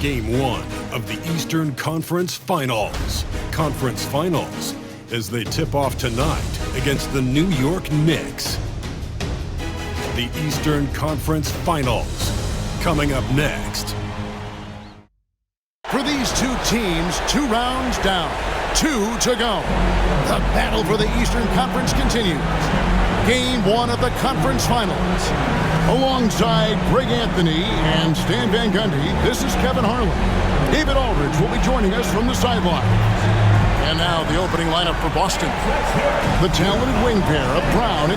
Game 1 of the Eastern Conference Finals. Conference Finals as they tip off tonight against the New York Knicks. The Eastern Conference Finals coming up next. For these two teams, 2 rounds down, 2 to go. The battle for the Eastern Conference continues. Game 1 of the Conference Finals. Alongside Greg Anthony and Stan Van Gundy, this is Kevin Harlan. David Aldridge will be joining us from the sideline. And now the opening lineup for Boston. The talented wing pair of Brown.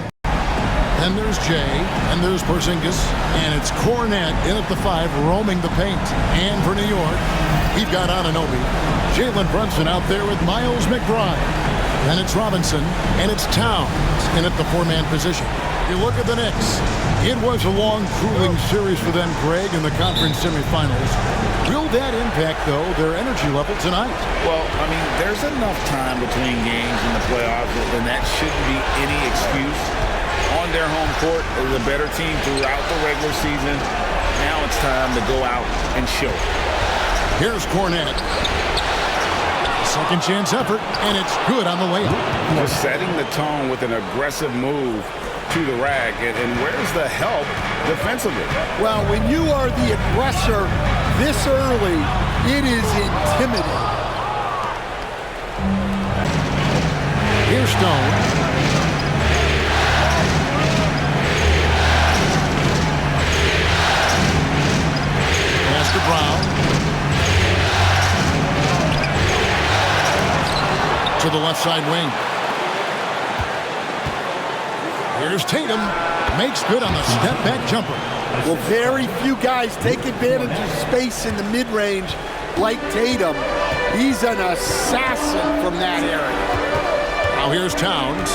Then there's Jay, and there's Porzingis, and it's Cornette in at the 5, roaming the paint. And for New York, we've got Anunoby. Jalen Brunson out there with Miles McBride. Then it's Robinson, and it's Towns in at the 4-man position. You look at the Knicks. It was a long, grueling series for them, Greg, in the conference semifinals. Will that impact, though, their energy level tonight? Well, I mean, there's enough time between games in the playoffs, and that shouldn't be any excuse. On their home court, it was a better team throughout the regular season. Now it's time to go out and show. Here's Cornette. Second chance effort, and it's good on the layup. Just setting the tone with an aggressive move to the rack, and where's the help defensively? Well, when you are the aggressor this early, it is intimidating. Here's Stone. Pass to Brown. To the left side wing. Here's Tatum. Makes good on the step-back jumper. Well, very few guys take advantage of space in the mid-range like Tatum. He's an assassin from that area. Now here's Towns.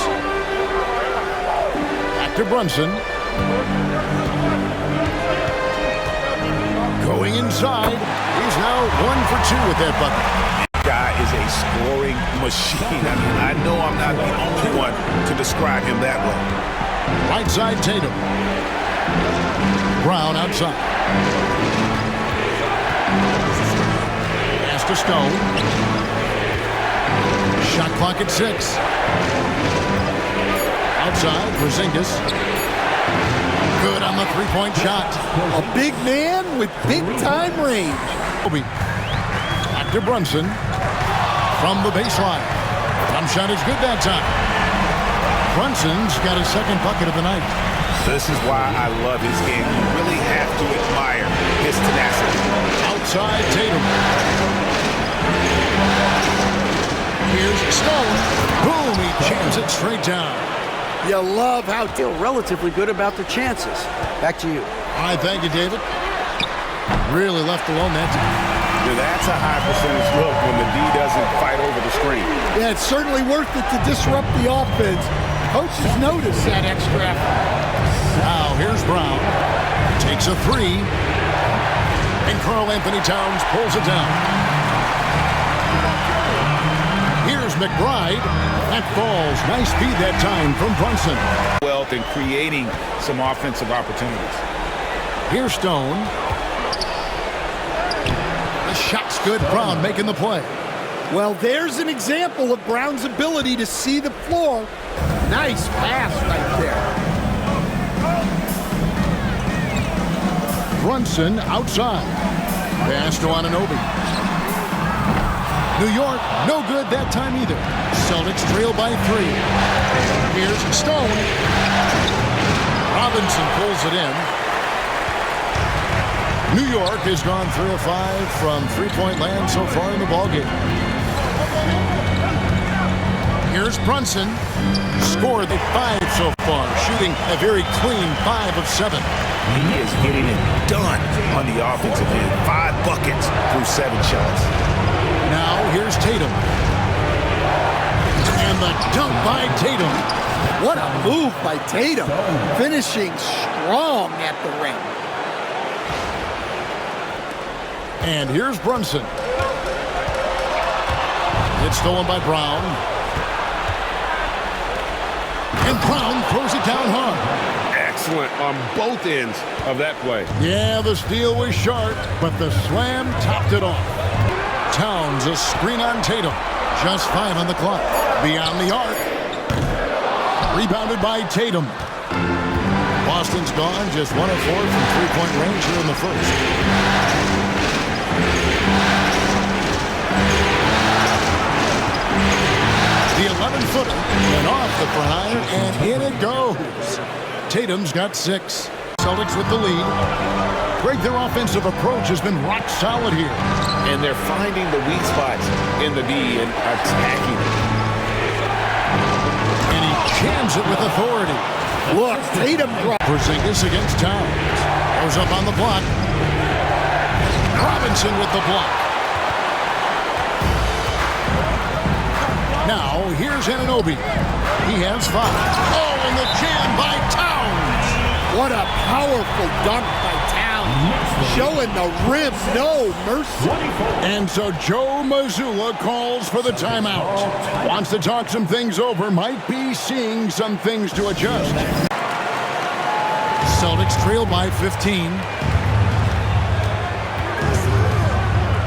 Back to Brunson. Going inside. He's now 1 for 2 with that bucket. Guy is a scoring machine. I mean, I know I'm not the only one to describe him that way. Right side, Tatum. Brown outside. Pass to Stone. Shot clock at 6. Outside, Porzingis. Good on the three-point shot. A big man with big-time range. Back to Brunson. From the baseline. Jump shot is good that time. Brunson's got his second bucket of the night. This is why I love his game. You really have to admire his tenacity. Outside Tatum. Here's Stone. Boom, he jams it straight down. You love how feel relatively good about their chances. Back to you. All right, thank you, David. Really left alone that time. Yeah, that's a high percentage look when the D doesn't fight over the screen. Yeah, it's certainly worth it to disrupt the offense. Coaches notice that extra effort. Now here's Brown. Takes a 3. And Karl Anthony Towns pulls it down. Here's McBride. That falls. Nice feed that time from Brunson. Wealth in creating some offensive opportunities. Here's Stone. The shot's good. Brown making the play. Well, there's an example of Brown's ability to see the floor. Nice pass right there. Brunson outside. Pass to Anunoby. New York, no good that time either. Celtics trail by 3. Here's Stone. Robinson pulls it in. New York has gone 3 of 5 from three-point land so far in the ballgame. Here's Brunson. Scored at 5 so far, shooting a very clean 5 of 7. He is getting it done on the offensive end. 5 buckets through 7 shots. Now here's Tatum. And the dunk by Tatum. What a move by Tatum. Finishing strong at the ring. And here's Brunson. It's stolen by Brown. And Brown throws it down hard. excellent on both ends of that play. Yeah, the steal was sharp, but the slam topped it off. Towns, a screen on Tatum. Just 5 on the clock. Beyond the arc. Rebounded by Tatum. Boston's gone, just 1 of 4 from three-point range here in the first. The 11-footer went off the prior, and in it goes. Tatum's got 6. Celtics with the lead. Greg, their offensive approach has been rock solid here. And they're finding the weak spots in the D and attacking it. And he jams it with authority. Look, Tatum dropped. Porzingis against Towns. Goes up on the block. Robinson with the block. Now, here's Anunoby. He has 5. Oh, and the jam by Towns. What a powerful dunk by Towns. Showing the rim, no mercy. And so Joe Mazzulla calls for the timeout. Wants to talk some things over. Might be seeing some things to adjust. Celtics trail by 15.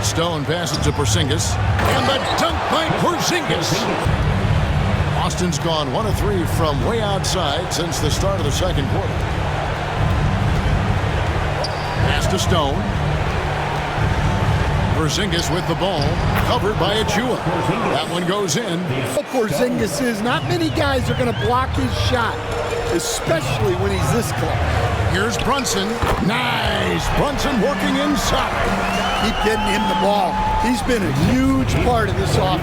Stone passes to Porzingis. And the dunk by Porzingis. Boston's gone 1 of 3 from way outside since the start of the second quarter. Pass to Stone. Porzingis with the ball. Covered by Achua. That one goes in. Porzingis is, not many guys are going to block his shot, especially when he's this close. Here's Brunson. Nice. Brunson working inside. Keep getting him the ball. He's been a huge part of this offense.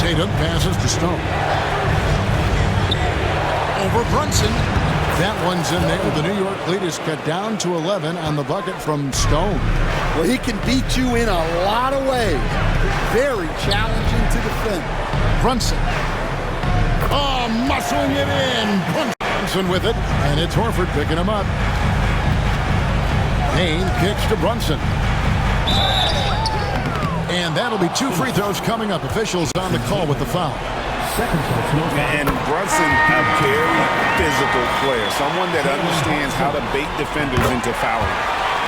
Tatum passes to Stone. Over Brunson. That one's in there. The New York lead is cut down to 11 on the bucket from Stone. Well, he can beat you in a lot of ways. Very challenging to defend. Brunson. Oh, muscling it in. Brunson with it. And it's Horford picking him up. Payne kicks to Brunson. And that'll be 2 free throws coming up. Officials on the call with the foul. And Brunson, a very physical player. Someone that understands how to bait defenders into fouling.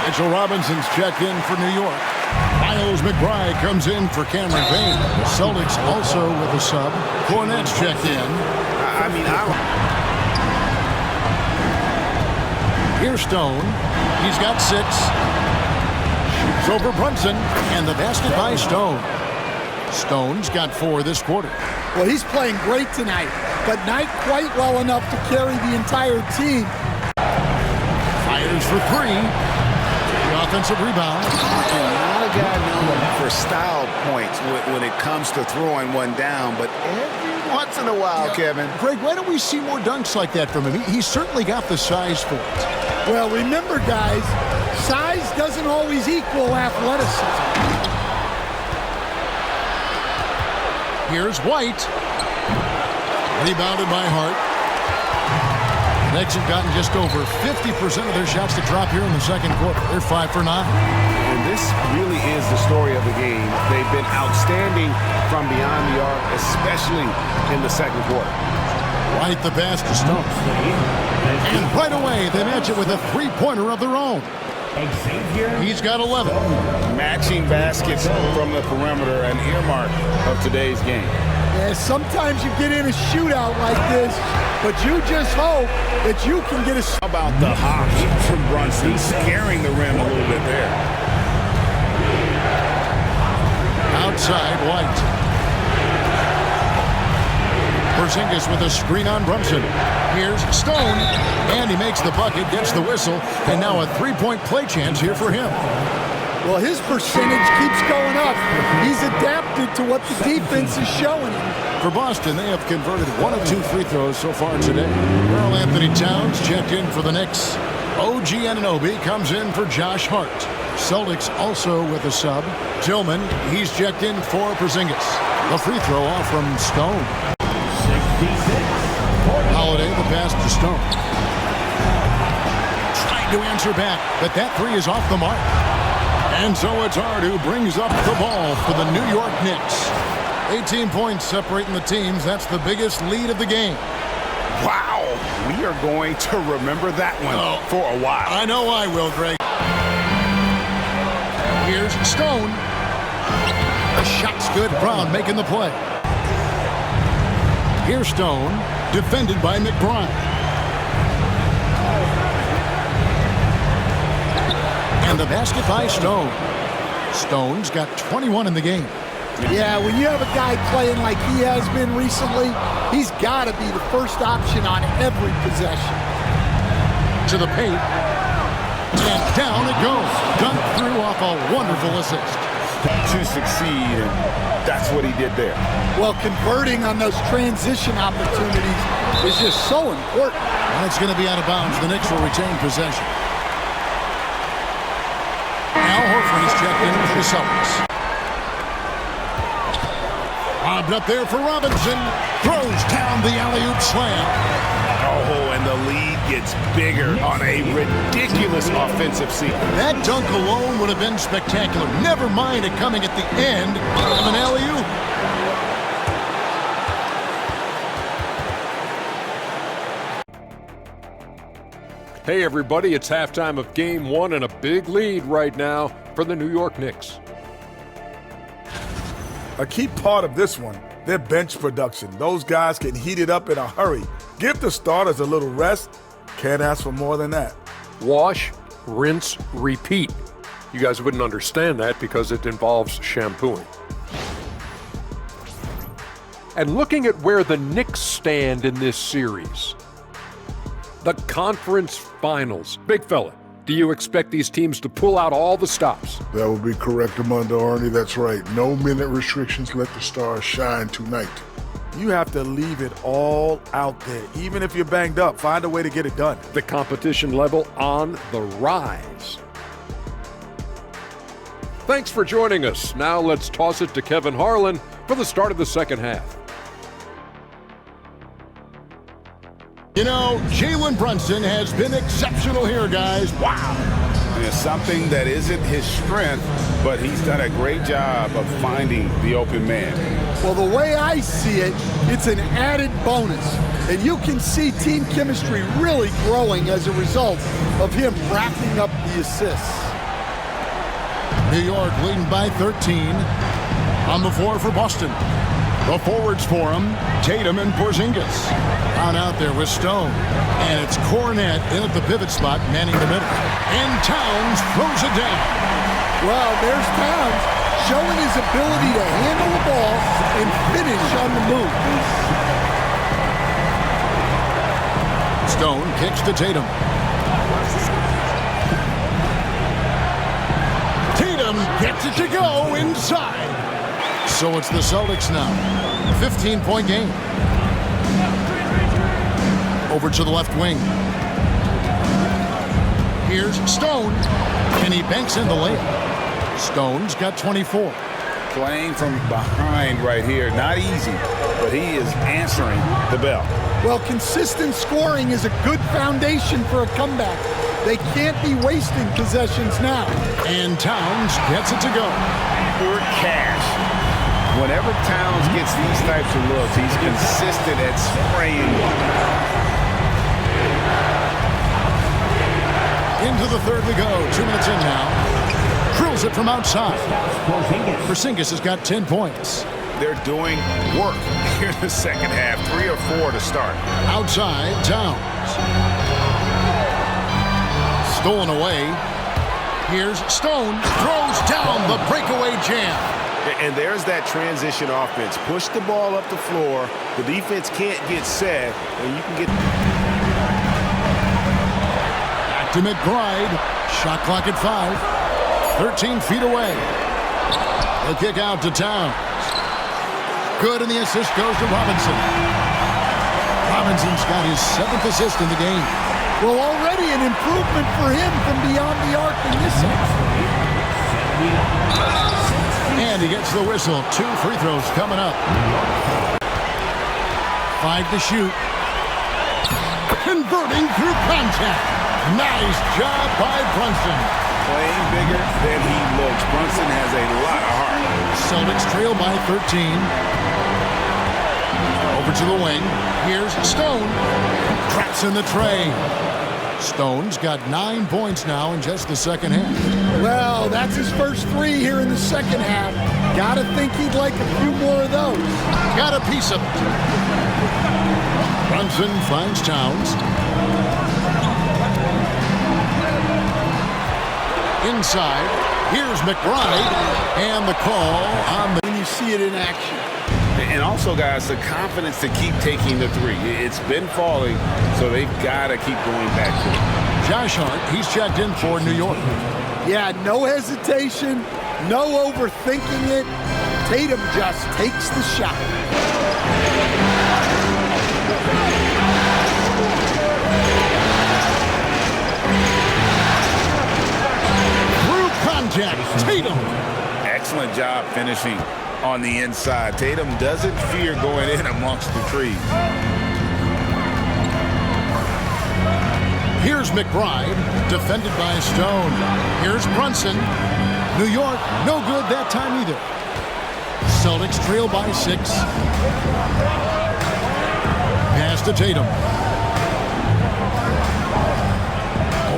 Mitchell Robinson's checked in for New York. Miles McBride comes in for Cameron Payne. The Celtics also with a sub. Cornette's checked in. Here's Stone. He's got 6. Shoots over Brunson. And the basket by Stone. Stone's got 4 this quarter. Well, he's playing great tonight, but not quite well enough to carry the entire team. Fires for 3. The offensive rebound. And not a guy known for style points when it comes to throwing one down, but every once in a while, Kevin. Greg, why don't we see more dunks like that from him? He's certainly got the size for it. Well, remember, guys, size doesn't always equal athleticism. Here's White. Rebounded by Hart. The Knicks have gotten just over 50% of their shots to drop here in the second quarter. They're 5 for 9. And this really is the story of the game. They've been outstanding from beyond the arc, especially in the second quarter. White the pass to Stone. And right away, they match it with a three-pointer of their own. Xavier. He's got 11. Matching baskets from the perimeter, an earmark of today's game. Yeah, sometimes you get in a shootout like this, but you just hope that you can get a... How about the hop from Brunson, scaring the rim a little bit there. Outside, White. Porzingis with a screen on Brunson. Here's Stone, and he makes the bucket, gets the whistle, and now a three-point play chance here for him. Well, his percentage keeps going up. He's adapted to what the defense is showing him. For Boston, they have converted 1 of 2 free throws so far today. Karl Anthony Towns checked in for the Knicks. OG Anunoby comes in for Josh Hart. Celtics also with a sub. Tillman, he's checked in for Porzingis. The free throw off from Stone. Holiday, the pass to Stone. Trying to answer back, but that 3 is off the mark. And so it's Hart who brings up the ball for the New York Knicks. 18 points separating the teams. That's the biggest lead of the game. Wow, we are going to remember that one for a while. I know I will, Greg. Here's Stone. The shot's good. Brown making the play. Here's Stone, defended by McBride. And the basket by Stone. Stone's got 21 in the game. Yeah, when you have a guy playing like he has been recently, he's got to be the first option on every possession. To the paint. And down it goes. Dunked through off a wonderful assist. To succeed, and that's what he did there. Well, converting on those transition opportunities is just so important. And it's going to be out of bounds. The Knicks will retain possession. Al Horford is checked in for the Celtics. Lobbed up there for Robinson. Throws down the alley-oop slam. Oh, and the lead gets bigger on a ridiculous offensive sequence. That dunk alone would have been spectacular. Never mind it coming at the end of an alley-oop. Hey everybody, it's halftime of Game 1 and a big lead right now for the New York Knicks. A key part of this one, their bench production. Those guys can heat it up in a hurry. Give the starters a little rest. Can't ask for more than that. Wash, rinse, repeat. You guys wouldn't understand that because it involves shampooing. And looking at where the Knicks stand in this series, the conference finals. Big fella, do you expect these teams to pull out all the stops? That would be correct, Armando Arnie. That's right. No minute restrictions. Let the stars shine tonight. You have to leave it all out there. Even if you're banged up, find a way to get it done. The competition level on the rise. Thanks for joining us. Now let's toss it to Kevin Harlan for the start of the second half. You know, Jalen Brunson has been exceptional here, guys. Wow. And it's something that isn't his strength, but he's done a great job of finding the open man. Well, the way I see it, it's an added bonus. And you can see team chemistry really growing as a result of him racking up the assists. New York leading by 13. On the floor for Boston. The forwards for him, Tatum and Porzingis. On out there with Stone. And it's Cornette in at the pivot spot, manning the middle. And Towns throws it down. Well, there's Towns showing his ability to handle the ball and finish on the move. Stone kicks to Tatum. Tatum gets it to go inside. So it's the Celtics now. 15-point game. Over to the left wing. Here's Stone. And he banks in the layup. Stone's got 24. Playing from behind right here. Not easy, but he is answering the bell. Well, consistent scoring is a good foundation for a comeback. They can't be wasting possessions now. And Towns gets it to go. Pure cash. Whenever Towns gets these types of looks, he's consistent at spraying. Into the third we go. 2 minutes in now. Drills it from outside. Porzingis has got 10 points. They're doing work here in the second half. 3 or 4 to start. Outside, Towns. Stolen away. Here's Stone. Throws down the breakaway jam. And there's that transition offense. Push the ball up the floor. The defense can't get set, and you can get... Back to McBride. Shot clock at 5. 13 feet away. The kick out to Towns. Good, and the assist goes to Robinson. Robinson's got his 7th assist in the game. Well, already an improvement for him from beyond the arc in this section. And he gets the whistle. 2 free throws coming up. 5 to shoot. Converting through contact. Nice job by Brunson. Playing bigger than he looks. Brunson has a lot of heart. Celtics trail by 13. Over to the wing. Here's Stone. Traps in the tray. Stone's got 9 points now in just the second half. Well, that's his first 3 here in the second half. Gotta think he'd like a few more of those. Got a piece of it. Brunson finds Towns. Inside, here's McBride, and the call on the... When you see it in action. And also, guys, the confidence to keep taking the 3. It's been falling, so they've got to keep going back to it. Josh Hart, he's checked in for New York. Yeah, no hesitation, no overthinking it. Tatum just takes the shot. Through contact, Tatum. Excellent job finishing on the inside. Tatum doesn't fear going in amongst the trees. Here's McBride, defended by Stone. Here's Brunson. New York, no good that time either. Celtics trail by 6. Pass to Tatum.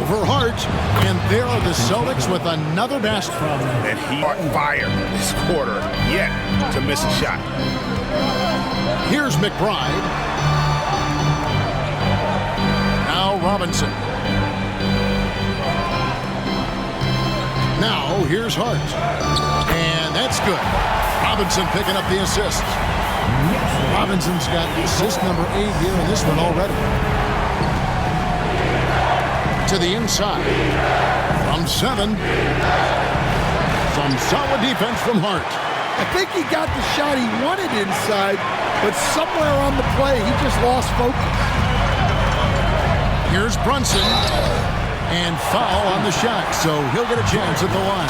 Over Hart, and there are the Celtics with another basket. And he on fire this quarter yet to miss a shot. Here's McBride. Now Robinson. Now here's Hart. And that's good. Robinson picking up the assist. Robinson's got assist number 8 here in this one already. To the inside. From 7. Some solid defense from Hart. I think he got the shot he wanted inside, but somewhere on the play, he just lost focus. Here's Brunson. And foul on the shot, so he'll get a chance at the line.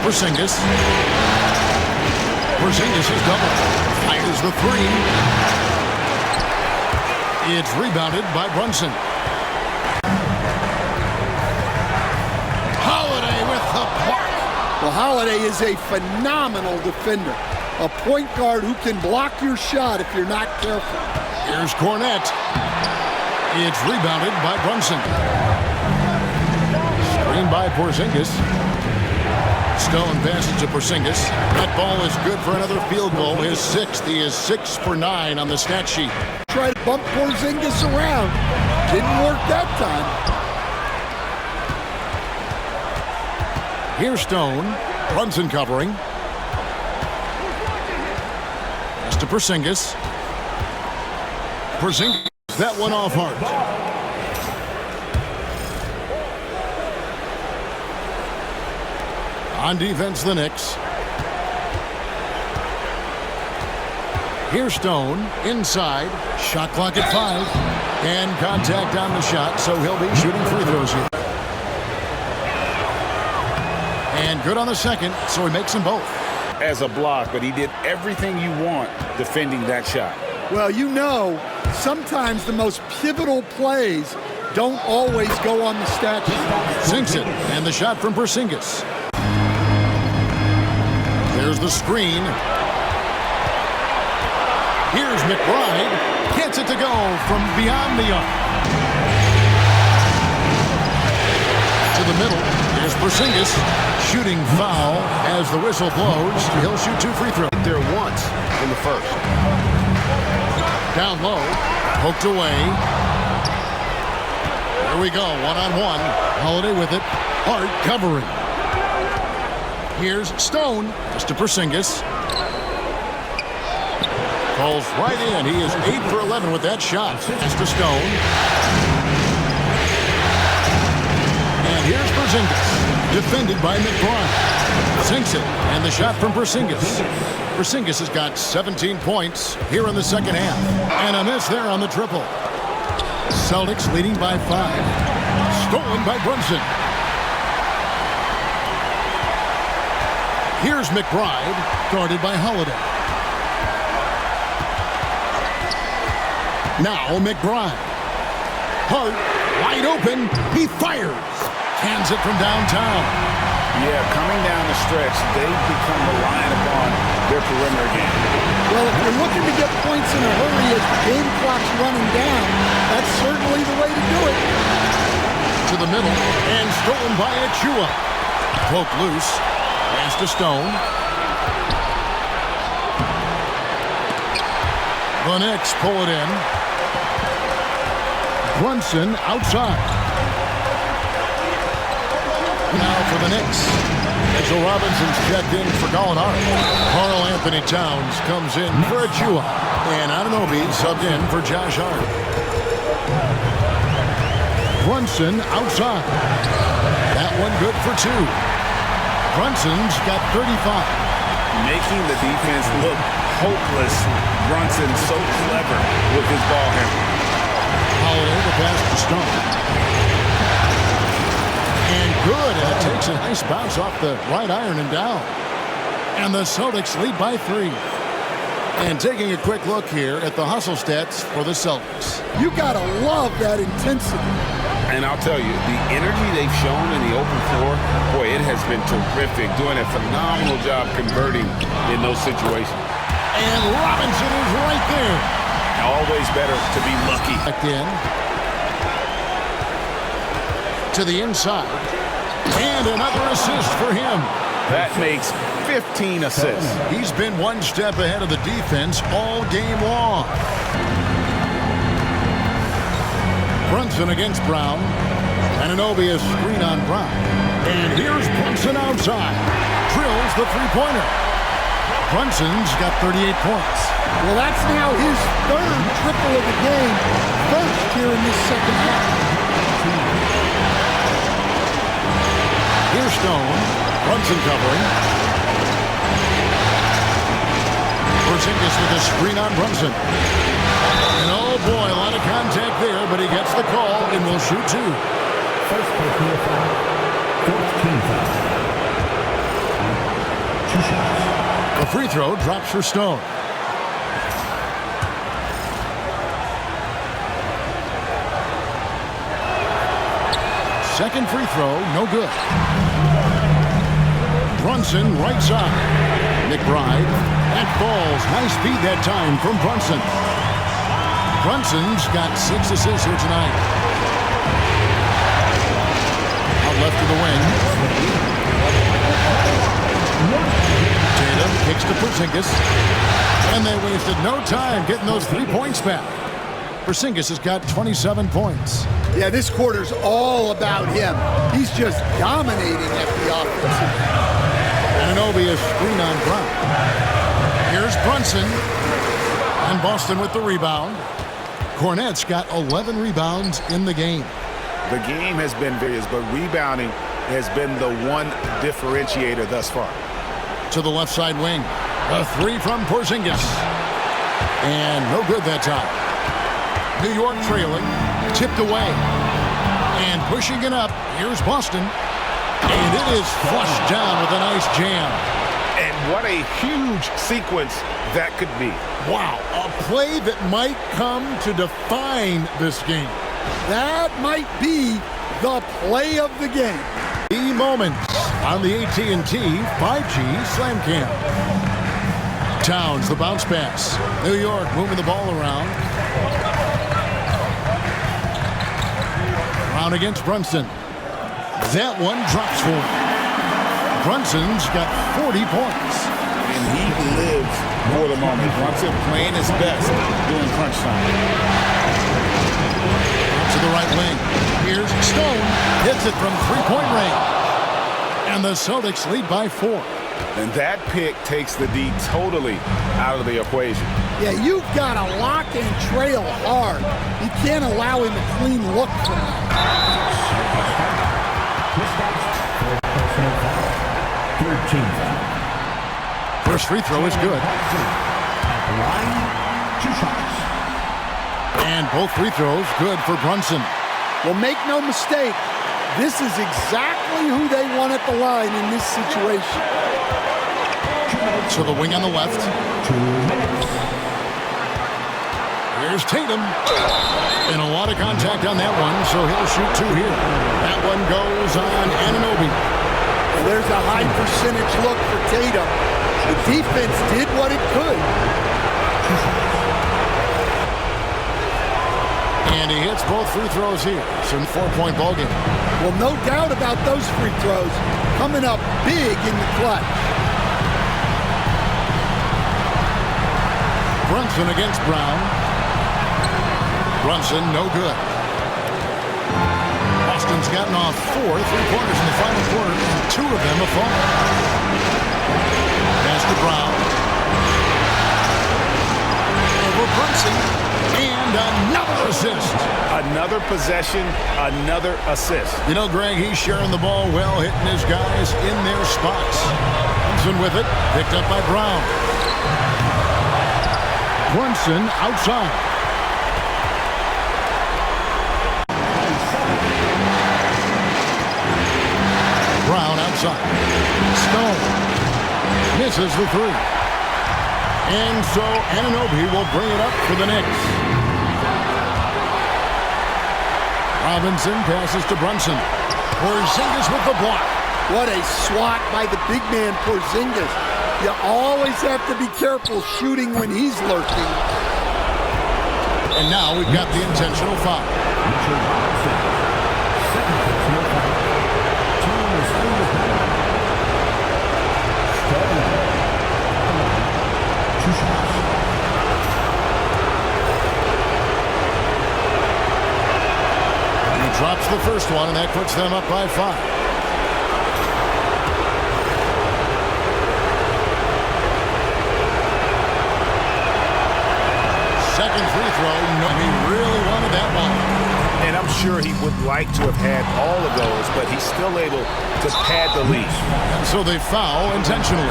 Porzingis. Porzingis is double. Fires the 3. It's rebounded by Brunson. Holiday with the block. Well, Holiday is a phenomenal defender. A point guard who can block your shot if you're not careful. Here's Cornette. It's rebounded by Brunson. Screen by Porzingis. Stone passes to Porzingis. That ball is good for another field goal. His 6th. He is 6 for 9 on the stat sheet. Try to bump Porzingis around. Didn't work that time. Here's Stone. Brunson covering. Pass to Porzingis. Porzingis. That one off Hart. On defense, the Knicks. Here's Stone, inside, shot clock at 5, and contact on the shot, so he'll be shooting free throws here. And good on the second, so he makes them both. As a block, but he did everything you want defending that shot. Well, you know, sometimes the most pivotal plays don't always go on the stat sheet. Sinks it, and the shot from Porzingis. There's the screen. Here's McBride. Gets it to go from beyond the arc. To the middle. Here's Porzingis. Shooting foul as the whistle blows. He'll shoot 2 free throws. There once in the first. Down low. Poked away. Here we go. 1-on-1. Holiday with it. Hart covering. Here's Stone. Just to Porzingis. Falls right in. He is 8 for 11 with that shot. Just to Stone. And here's Porzingis. Defended by McBride. Sinks it. And the shot from Porzingis. Porzingis has got 17 points here in the second half. And a miss there on the triple. Celtics leading by 5. Stolen by Brunson. Here's McBride, guarded by Holiday. Now McBride. Hart, wide open. He fires. Cans it from downtown. Yeah, coming down the stretch, they've become reliant upon their perimeter game. Well, if you're looking to get points in a hurry as the game clock's running down, that's certainly the way to do it. To the middle, and stolen by Achua. Poke loose. Pass to Stone. The Knicks pull it in. Brunson outside. Now for the Knicks. Mitchell Robinson's checked in for Gallinari. Karl Anthony Towns comes in for Achua. And Anunoby subbed in for Josh Hart. Brunson outside. That one good for 2. Brunson's got 35. Making the defense look hopeless. Brunson so clever with his ball handling. Holiday, the pass to Stone. And good, and it takes a nice bounce off the right iron and down. And the Celtics lead by 3. And taking a quick look here at the hustle stats for the Celtics. You gotta love that intensity. And I'll tell you, the energy they've shown in the open floor, boy, it has been terrific. Doing a phenomenal job converting in those situations. And Robinson is right there. Always better to be lucky. Back in. To the inside. And another assist for him. That makes 15 assists. He's been one step ahead of the defense all game long. Brunson against Brown. Anunoby a screen on Brown. And here's Brunson outside. Drills the three-pointer. Brunson's got 38 points. Well, that's now his 3rd triple of the game. First here in this second half. Here's Stone. Brunson covering. Porzingis with a screen on Brunson. And oh boy, a lot of contact there, but he gets the call and will shoot 2. First personal foul. 14 foul. 2 shots. The free throw drops for Stone. Second free throw, no good. Brunson right side. McBride. That falls. Nice feed that time from Brunson. Brunson's got 6 assists here tonight. Out left to the wing. Tatum kicks to Porzingis. And they wasted no time getting those 3 points back. Porzingis has got 27 points. Yeah, this quarter's all about him. He's just dominating at the offensive end. Anunoby a screen on Brown. Here's Brunson. And Boston with the rebound. Cornette's got 11 rebounds in the game. The game has been various, but rebounding has been the one differentiator thus far. To the left side wing. A 3 from Porzingis. And no good that time. New York trailing. Tipped away. And pushing it up. Here's Boston. And it is flushed down with a nice jam. And what a huge sequence that could be. Wow, a play that might come to define this game. That might be the play of the game. The moment on the AT&T 5G Slam Cam. Towns, the bounce pass. New York moving the ball around. Brown against Brunson. That one drops for him. Brunson's got 40 points. And he lives for the moment. Brunson playing his best during crunch time. To the right wing. Here's Stone. Hits it from three-point range. And the Celtics lead by 4. And that pick takes the D totally out of the equation. Yeah, you've got to lock and trail hard. You can't allow him a clean look from that. 13 foul. First free throw is good. At the line, 2 shots. And both free throws good for Brunson. Well, make no mistake, this is exactly who they want at the line in this situation. To the wing on the left. 2 minutes. Here's Tatum. And a lot of contact on that one, so he'll shoot 2 here. That one goes on Anunoby. And there's a high percentage look for Tatum. The defense did what it could. And he hits both free throws here. So 4-point ball game. Well, no doubt about those free throws coming up big in the clutch. Brunson against Brown. Brunson, no good. Boston's gotten off 4 3-pointers in the final quarter, and 2 of them have fallen. Pass to Brown. Over Brunson. And another assist. Another possession, another assist. You know, Greg, he's sharing the ball well, hitting his guys in their spots. Brunson with it, picked up by Brown. Brunson outside. Brown outside. Stone misses the 3. And so Anunoby will bring it up for the Knicks. Robinson passes to Brunson. Porzingis with the block. What a swat by the big man Porzingis. You always have to be careful shooting when he's lurking. And now we've got the intentional foul. He drops the first one, and that puts them up by 5. Second free throw. No, he really wanted that one. And I'm sure he would like to have had all of those, but he's still able to pad the lead. And so they foul intentionally.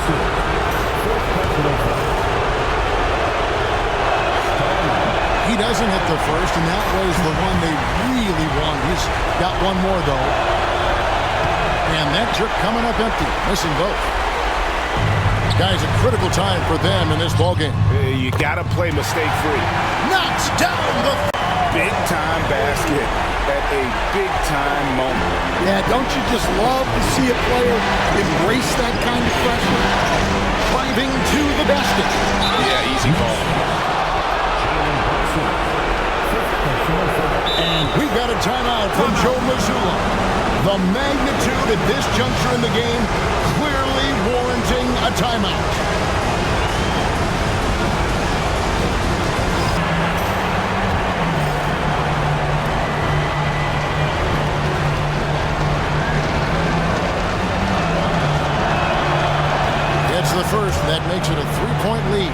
He doesn't hit the first, and that was the one they really wanted. He's got one more, though. And that jerk coming up empty, missing both. Guys, a critical time for them in this ballgame. You got to play mistake-free. Knocks down the big-time basket at a big-time moment. Yeah, don't you just love to see a player embrace that kind of pressure? Driving to the basket. Yeah, easy call. And we've got a timeout from Joe Mazzulla. The magnitude at this juncture in the game clearly warranting a timeout. It's the first. That makes it a 3-point lead.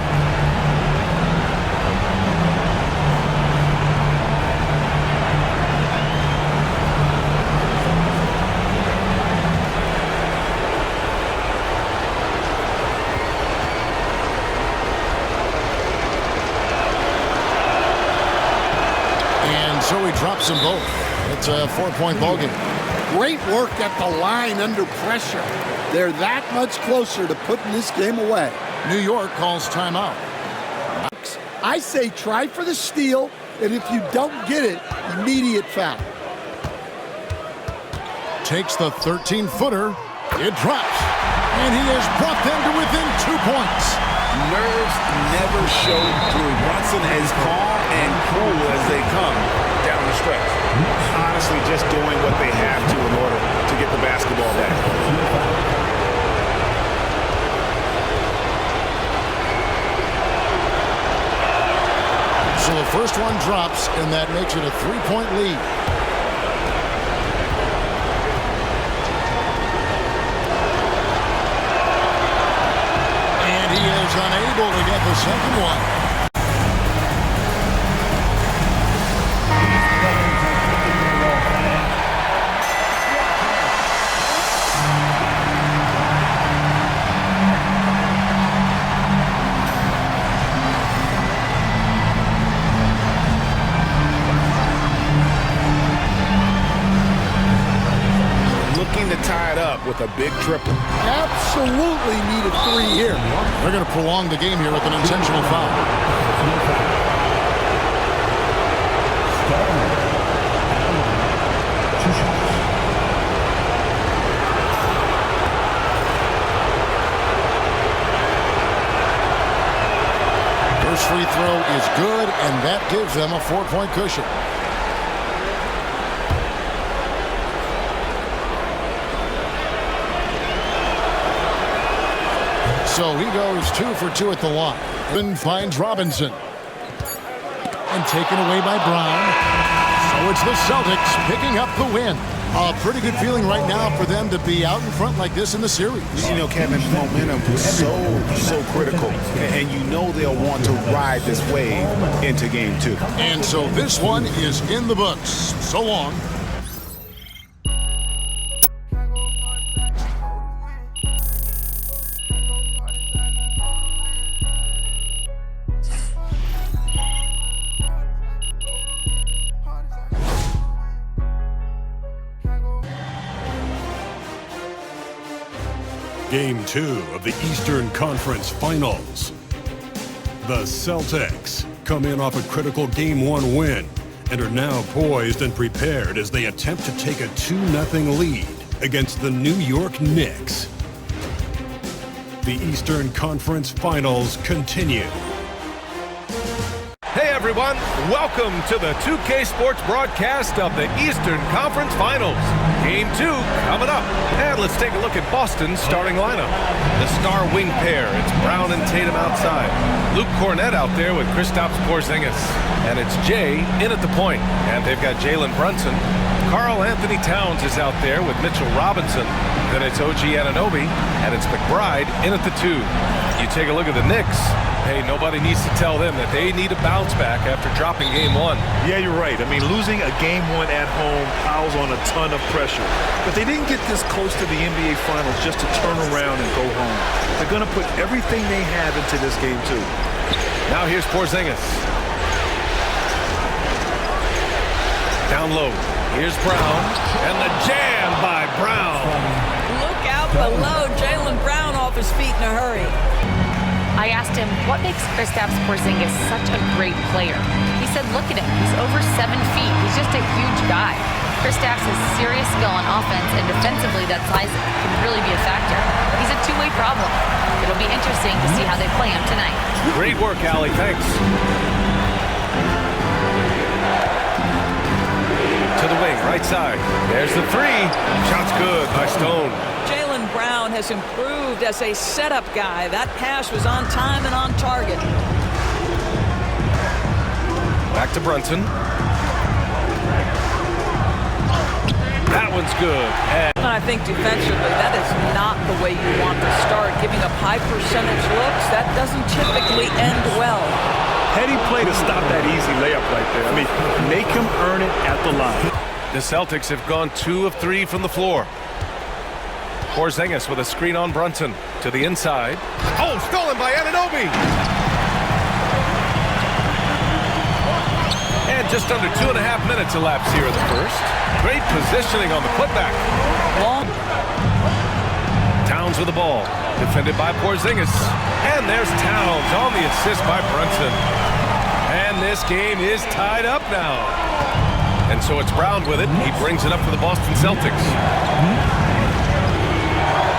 So he drops them both. It's a 4-point ballgame. Great work at the line under pressure. They're that much closer to putting this game away. New York calls timeout. I say try for the steal, and if you don't get it, immediate foul. Takes the 13-footer. It drops. And he has brought them to within 2 points. Nerves never show through. Brunson as calm and cool as they come down the stretch. Honestly, just doing what they have to in order to get the basketball back. So the first one drops, and that makes it a 3-point lead. And he is unable to get the second one. To tie it up with a big triple. Absolutely need a 3 here. They're going to prolong the game here with an intentional foul. free throw is good, and that gives them a 4-point cushion. So he goes 2 for 2 at the line. Then finds Robinson. And taken away by Brown. So it's the Celtics picking up the win. A pretty good feeling right now for them to be out in front like this in the series. You know, Kevin, momentum is so critical. And you know they'll want to ride this wave into game 2. And so this one is in the books. So long. Game 2 of the Eastern Conference Finals. The Celtics come in off a critical Game 1 win and are now poised and prepared as they attempt to take a 2-0 lead against the New York Knicks. The Eastern Conference Finals continue. Hey everyone, welcome to the 2K Sports broadcast of the Eastern Conference Finals. Game 2 coming up. And let's take a look at Boston's starting lineup. The star wing pair, it's Brown and Tatum outside. Luke Cornett out there with Kristaps Porzingis. And it's Jay in at the point. And they've got Jalen Brunson. Karl Anthony Towns is out there with Mitchell Robinson. Then it's OG Anunoby. And it's McBride in at the 2. You take a look at the Knicks. Hey, nobody needs to tell them that they need a bounce back after dropping Game 1. Yeah, you're right. I mean, losing a Game 1 at home piles on a ton of pressure. But they didn't get this close to the NBA Finals just to turn around and go home. They're going to put everything they have into this Game 2. Now here's Porzingis. Down low. Here's Brown. And the jam by Brown. Look out below. Jalen Brown off his feet in a hurry. I asked him, what makes Kristaps Porzingis such a great player? He said, look at him. He's over 7 feet. He's just a huge guy. Kristaps has serious skill on offense, and defensively, that size can really be a factor. He's a two-way problem. It'll be interesting to see how they play him tonight. Great work, Allie. Thanks. To the wing, right side. There's the 3. Shot's good by Stone. Jalen Brown has improved as a setup guy. That pass was on time and on target. Back to Brunson. That one's good. And I think defensively, that is not the way you want to start. Giving up high percentage looks, that doesn't typically end well. Heady play to stop that easy layup right there. I mean, make him earn it at the line. The Celtics have gone 2 of 3 from the floor. Porzingis with a screen on Brunson to the inside. Oh, stolen by Anunoby. And just under 2.5 minutes elapsed here in the first. Great positioning on the putback. Towns with the ball. Defended by Porzingis. And there's Towns on the assist by Brunson. And this game is tied up now. And so it's Brown with it. He brings it up for the Boston Celtics.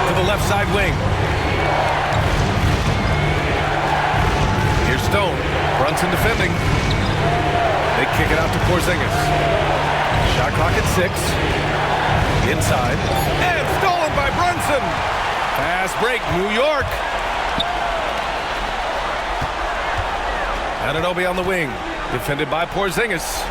To the left side wing. Here's Stone. Brunson defending. They kick it out to Porzingis. Shot clock at 6. Inside. And stolen by Brunson. Fast break, New York. Anunoby on the wing. Defended by Porzingis.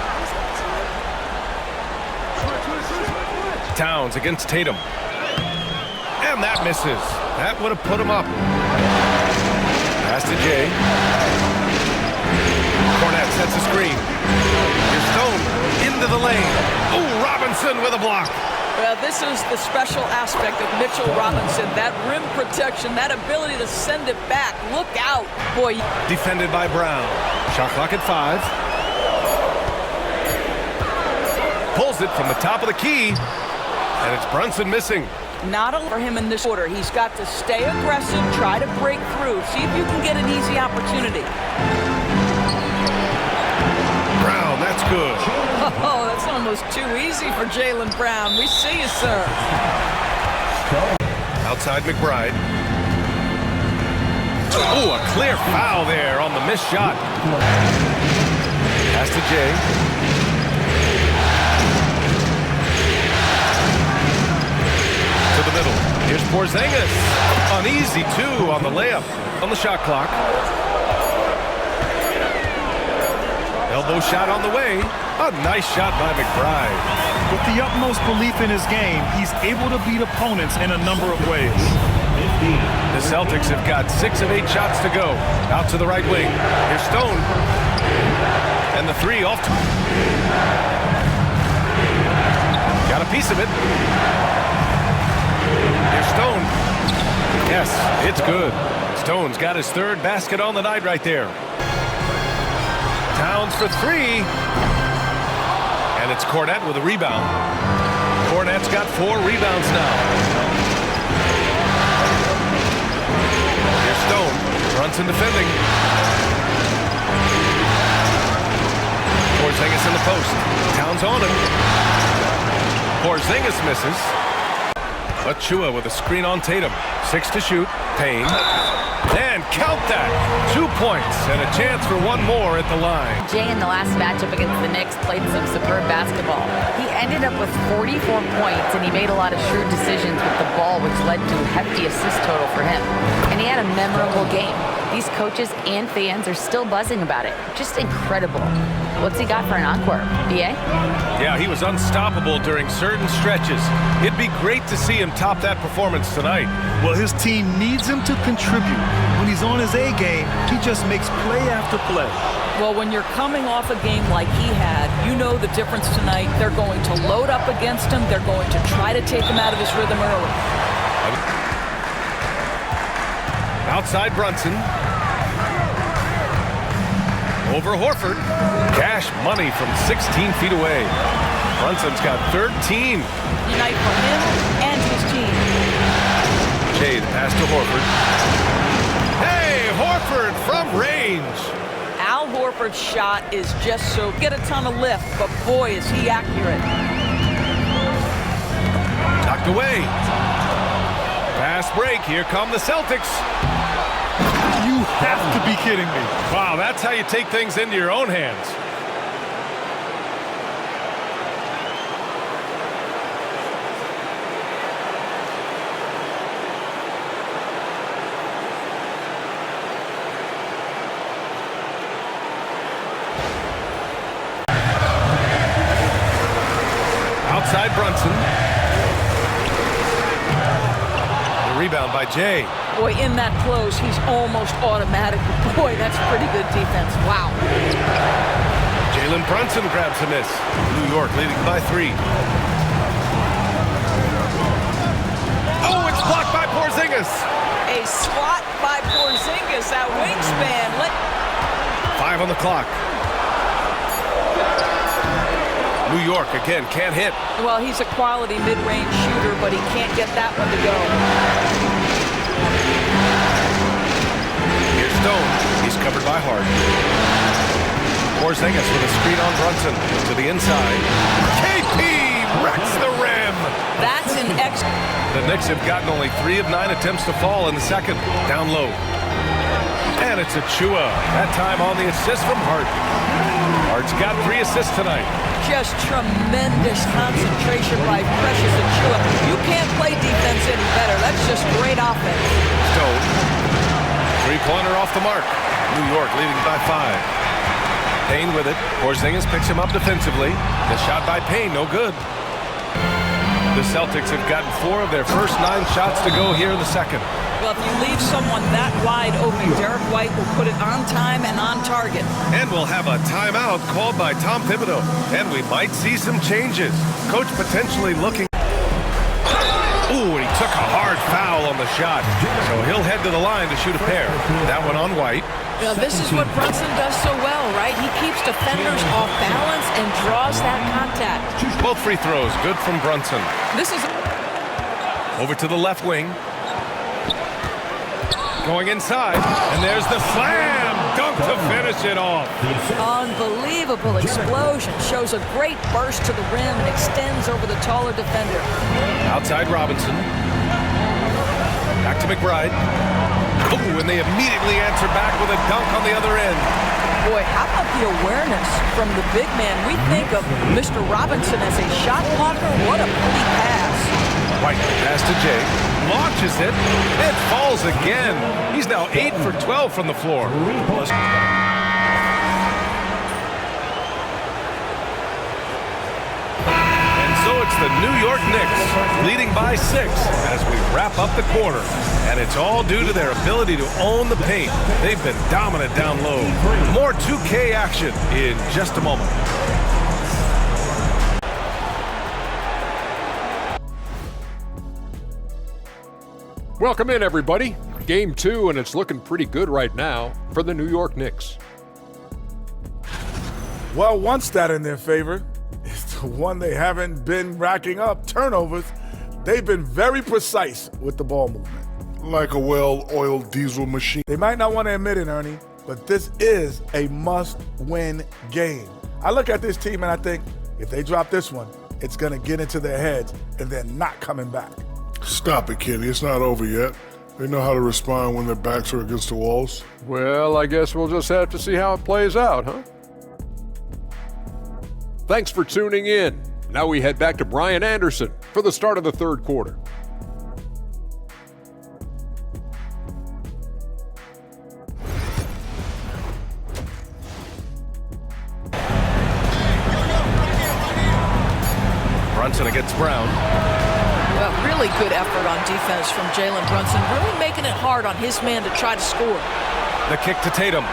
Towns against Tatum. And that misses. That would have put him up. Pass to Jay. Cornett sets a screen. Here's Stone into the lane. Oh, Robinson with a block. Well, this is the special aspect of Mitchell Robinson. That rim protection, that ability to send it back. Look out, boy. Defended by Brown. Shot clock at 5. Pulls it from the top of the key. And it's Brunson missing. Not only for him in this quarter, he's got to stay aggressive, try to break through, see if you can get an easy opportunity. Brown, that's good. Oh, that's almost too easy for Jalen Brown. We see you, sir. Outside McBride. Oh, a clear foul there on the missed shot. Pass to Jay. To the middle. Here's Porzingis. An easy 2 on the layup. On the shot clock. Elbow shot on the way. A nice shot by McBride. With the utmost belief in his game, he's able to beat opponents in a number of ways. The Celtics have got 6 of 8 shots to go. Out to the right wing. Here's Stone. And the 3 off. Got a piece of it. Here's Stone. Yes, it's good. Stone's got his 3rd basket on the night right there. Towns for 3. And it's Cornette with a rebound. Cornette's got 4 rebounds now. Here's Stone. Brunson defending. Porzingis in the post. Towns on him. Porzingis misses. Achua with a screen on Tatum. 6 to shoot. Payne. And count that. 2 points and a chance for 1 more at the line. Jay in the last matchup against the Knicks played some superb basketball. He ended up with 44 points and he made a lot of shrewd decisions with the ball, which led to a hefty assist total for him. And he had a memorable game. These coaches and fans are still buzzing about it. Just incredible. What's he got for an encore? BA? Yeah, he was unstoppable during certain stretches. It'd be great to see him top that performance tonight. Well, his team needs him to contribute. When he's on his A game, he just makes play after play. Well, when you're coming off a game like he had, you know the difference tonight. They're going to load up against him. They're going to try to take him out of his rhythm early. Outside Brunson. Over Horford. Cash money from 16 feet away. Brunson's got 13. Night for him and his team. Jay, the pass to Horford. Hey, Horford from range. Al Horford's shot is just so get a ton of lift, but boy, is he accurate. Knocked away. Fast break. Here come the Celtics. You have to be kidding me. Wow, that's how you take things into your own hands. Outside Brunson. The rebound by Jay. Boy, in that close, he's almost automatic. Boy, that's pretty good defense. Wow. Jalen Brunson grabs a miss. New York leading by 3. Oh, it's blocked by Porzingis. A swat by Porzingis. That wingspan. 5 on the clock. New York, again, can't hit. Well, he's a quality mid-range shooter, but he can't get that one to go. Here's Stone. He's covered by Hart. Porzingis with a screen on Brunson. To the inside. KP wrecks the rim. That's an The Knicks have gotten only 3 of 9 attempts to fall in the second. Down low. And it's Achua. That time on the assist from Hart. Hart's got 3 assists tonight. Just tremendous concentration by Precious Achua. You can't play defense any better. That's just great offense. Stone. 3-pointer off the mark. New York leading by 5. Payne with it. Porzingis picks him up defensively. The shot by Payne, no good. The Celtics have gotten 4 of their first 9 shots to go here in the second. Well, if you leave someone that wide open, Derek White will put it on time and on target. And we'll have a timeout called by Tom Thibodeau. And we might see some changes. Coach potentially looking. Ooh, and he took a hard foul on the shot. So he'll head to the line to shoot a pair. That one on White. You know, this is what Brunson does so well, right? He keeps defenders off balance and draws that contact. Both free throws, good from Brunson. This is over to the left wing. Going inside, and there's the slam dunk to finish it off. Unbelievable explosion. Shows a great burst to the rim and extends over the taller defender. Outside Robinson. Back to McBride. Oh, and they immediately answer back with a dunk on the other end. Boy, how about the awareness from the big man? We think of Mr. Robinson as a shot blocker. What a pretty pass. White pass to Jay. Launches it. It falls again. He's now 8 for 12 from the floor. So it's the New York Knicks leading by 6 as we wrap up the quarter. And it's all due to their ability to own the paint. They've been dominant down low. More 2K action in just a moment. Welcome in, everybody. Game 2, and it's looking pretty good right now for the New York Knicks. Well, one stat in their favor is the one they haven't been racking up, turnovers. They've been very precise with the ball movement. Like a well-oiled diesel machine. They might not want to admit it, Ernie, but this is a must-win game. I look at this team and I think if they drop this one, it's going to get into their heads and they're not coming back. Stop it, Kenny. It's not over yet. They know how to respond when their backs are against the walls. Well, I guess we'll just have to see how it plays out, huh? Thanks for tuning in. Now we head back to Brian Anderson for the start of the third quarter. Brunson against Brown. Well, really good effort on defense from Jalen Brunson, really making it hard on his man to try to score. The kick to Tatum.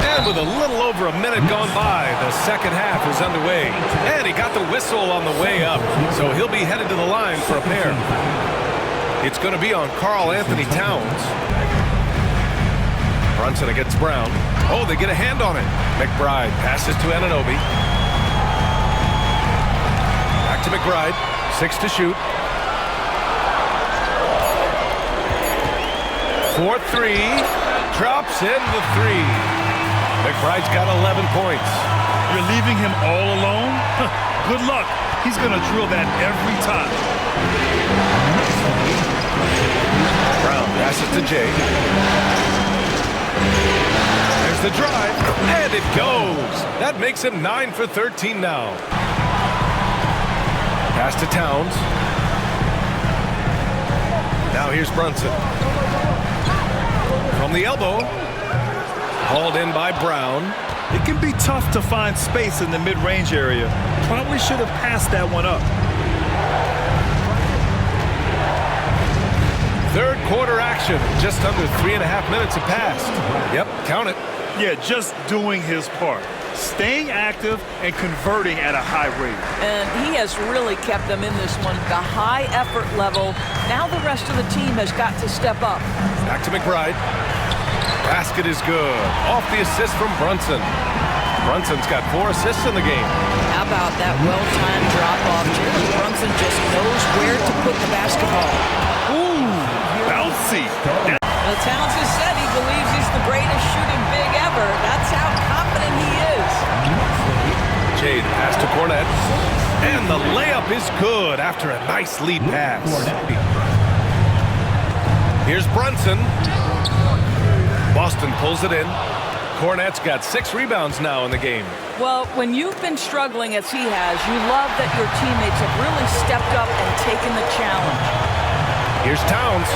And with a little over a minute gone by, the second half is underway. And he got the whistle on the way up, so he'll be headed to the line for a pair. It's going to be on Karl Anthony Towns. Brunson against Brown. Oh, they get a hand on it. McBride passes to Anunoby. Back to McBride. 6 to shoot. 4-3. Drops in the 3. McBride's got 11 points. You're leaving him all alone? Good luck. He's going to drill that every time. Brown passes to Jay. There's the drive, and it goes. That makes him 9 for 13 now. Pass to Towns. Now here's Brunson. From the elbow. Hauled in by Brown. It can be tough to find space in the mid-range area. Probably should have passed that one up. Third quarter action. Just under 3.5 minutes have passed. Yep, count it. Yeah, just doing his part. Staying active and converting at a high rate. And he has really kept them in this one. The high effort level. Now the rest of the team has got to step up. Back to McBride. Basket is good. Off the assist from Brunson. Brunson's got 4 assists in the game. How about that well-timed drop-off? Jalen Brunson just knows where to put the basketball. Ooh, bouncy. Well, Towns has said he believes he's the greatest shooting big ever. That's how confident he is. Jade pass to Cornette. And the layup is good after a nice lead pass. Here's Brunson. Boston pulls it in. Cornette's got 6 rebounds now in the game. Well, when you've been struggling as he has, you love that your teammates have really stepped up and taken the challenge. Here's Towns.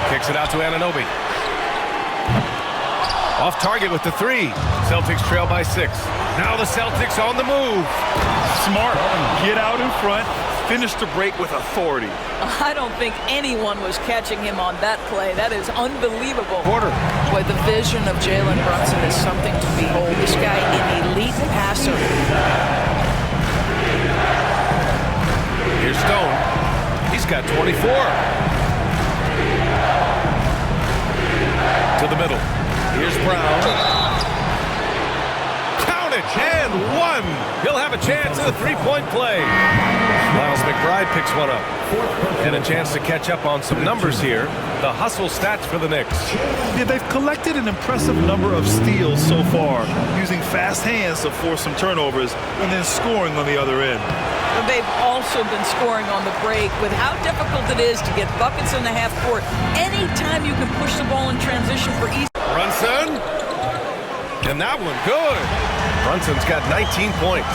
Kicks it out to Anunoby. Off target with the 3. Celtics trail by 6. Now the Celtics on the move. Smart. Get out in front. Finish the break with authority. I don't think anyone was catching him on that play. That is unbelievable. Porter. Boy, the vision of Jalen Brunson is something to behold. This guy, an elite passer. Here's Stone. He's got 24. To the middle. Here's Brown. Count it. And one. He'll have a chance at a three-point play. Miles McBride picks one up. And a chance to catch up on some numbers here. The hustle stats for the Knicks. Yeah, they've collected an impressive number of steals so far, using fast hands to force some turnovers and then scoring on the other end. They've also been scoring on the break. With how difficult it is to get buckets in the half court, anytime you can push the ball in transition for easy. Brunson. And that one good. Brunson's got 19 points.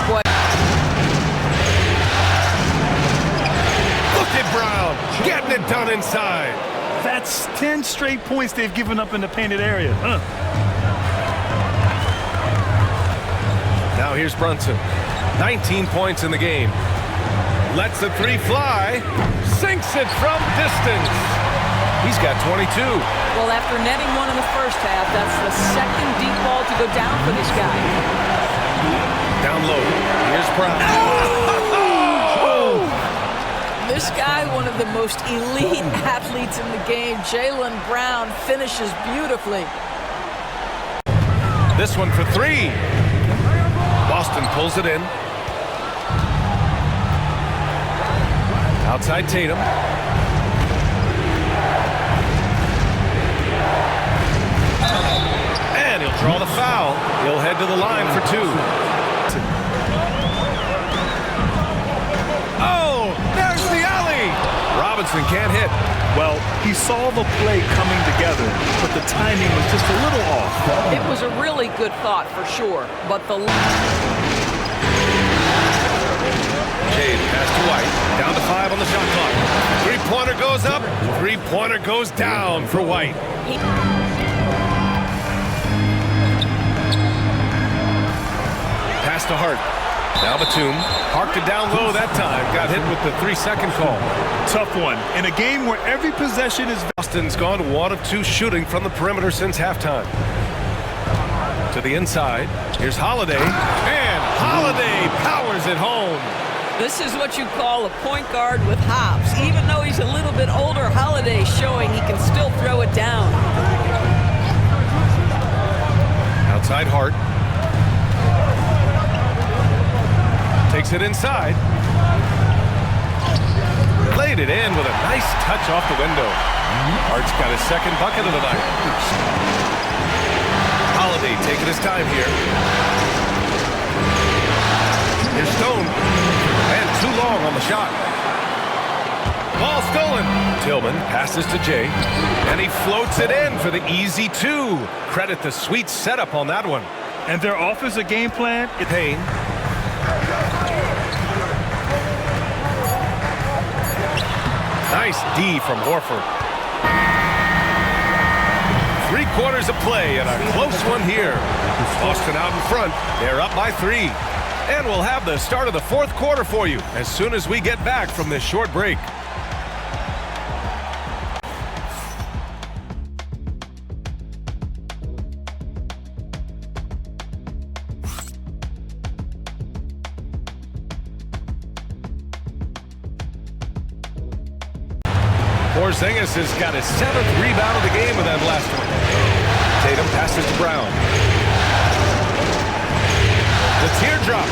Boy. Look at Brown getting it done inside. That's 10 straight points they've given up in the painted area. Now here's Brunson. 19 points in the game. Lets the three fly. Sinks it from distance. He's got 22. Well, after netting one in the first half, that's the second deep ball to go down for this guy. Down low. Here's Brown. Oh! This guy, one of the most elite athletes in the game, Jaylen Brown, finishes beautifully. This one for three. Boston pulls it in. Outside Tatum. And he'll draw the foul. He'll head to the line for two. Oh, there's the alley. Robinson can't hit. Well, he saw the play coming together, but the timing was just a little off. It was a really good thought for sure, but the... Jade pass to White. Down to 5 on the shot clock. Three-pointer goes up. Three-pointer goes down for White. Pass to Hart. Now Batum. Parked it down low that time. Got hit with the 3-second call. Tough one. In a game where every possession is... Boston's gone 1 of 2 shooting from the perimeter since halftime. To the inside. Here's Holiday. And Holiday powers it home. This is what you call a point guard with hops. Even though he's a little bit older, Holiday's showing he can still throw it down. Outside Hart. Takes it inside. Laid it in with a nice touch off the window. Hart's got his second bucket of the night. Holiday taking his time here. Here's Stone. And too long on the shot. Ball stolen. Tillman passes to Jay. And he floats it in for the easy 2. Credit the sweet setup on that one. And their offensive game plan? Payne. Nice D from Horford. 3 quarters of play and a close one here. Boston out in front. They're up by 3. And we'll have the start of the 4th quarter for you as soon as we get back from this short break. Porzingis has got his 7th rebound of the game with that last one. Tatum passes to Brown. The teardrop.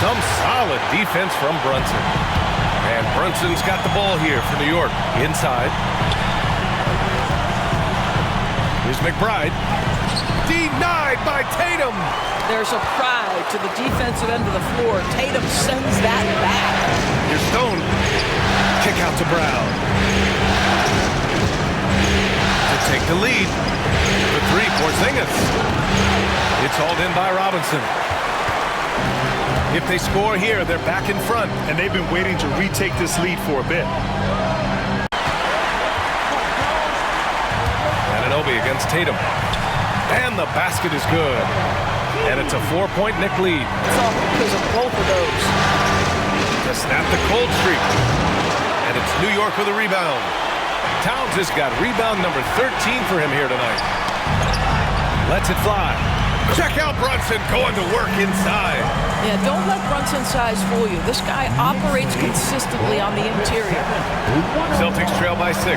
Some solid defense from Brunson. And Brunson's got the ball here for New York. Inside. Here's McBride. Denied by Tatum. There's a pride to the defensive end of the floor. Tatum sends that back. Here's Stone. Kick out to Brown. To take the lead. The 3, Porzingis. It's hauled in by Robinson. If they score here, they're back in front. And they've been waiting to retake this lead for a bit. Anunoby against Tatum. And the basket is good. And it's a 4-point Knick lead. It's all because of both of those. To snap the cold streak. And it's New York with a rebound. Towns has got rebound number 13 for him here tonight. Lets it fly. Check out Brunson going to work inside. Yeah, don't let Brunson's size fool you. This guy operates consistently on the interior. Celtics trail by 6.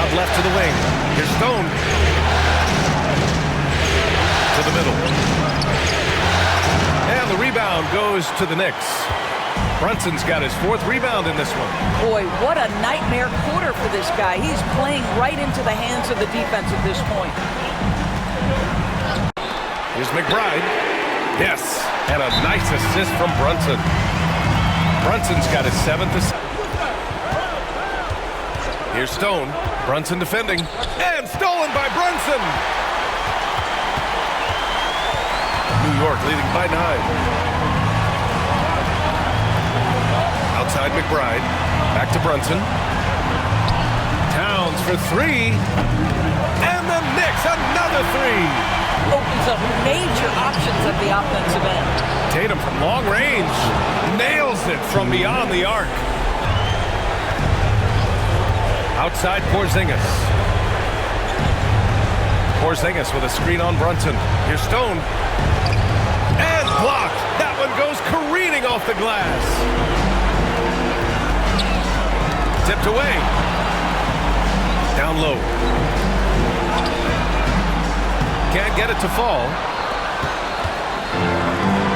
Out left to the wing. Here's Stone. to the middle. And the rebound goes to the Knicks. Brunson's got his 4th rebound in this one. Boy, what a nightmare quarter for this guy. He's playing right into the hands of the defense at this point. Here's McBride. Yes, and a nice assist from Brunson. Brunson's got his 7th assist. Here's Stone. Brunson defending. And stolen by Brunson. New York leading by 9. Outside McBride. Back to Brunson. Towns for 3. And the Knicks another 3. Opens up major options at the offensive end. Tatum from long range nails it from beyond the arc. Outside Porzingis. Porzingis with a screen on Brunson. Here's Stone. And blocked. That one goes careening off the glass. Tipped away. Down low. Can't get it to fall.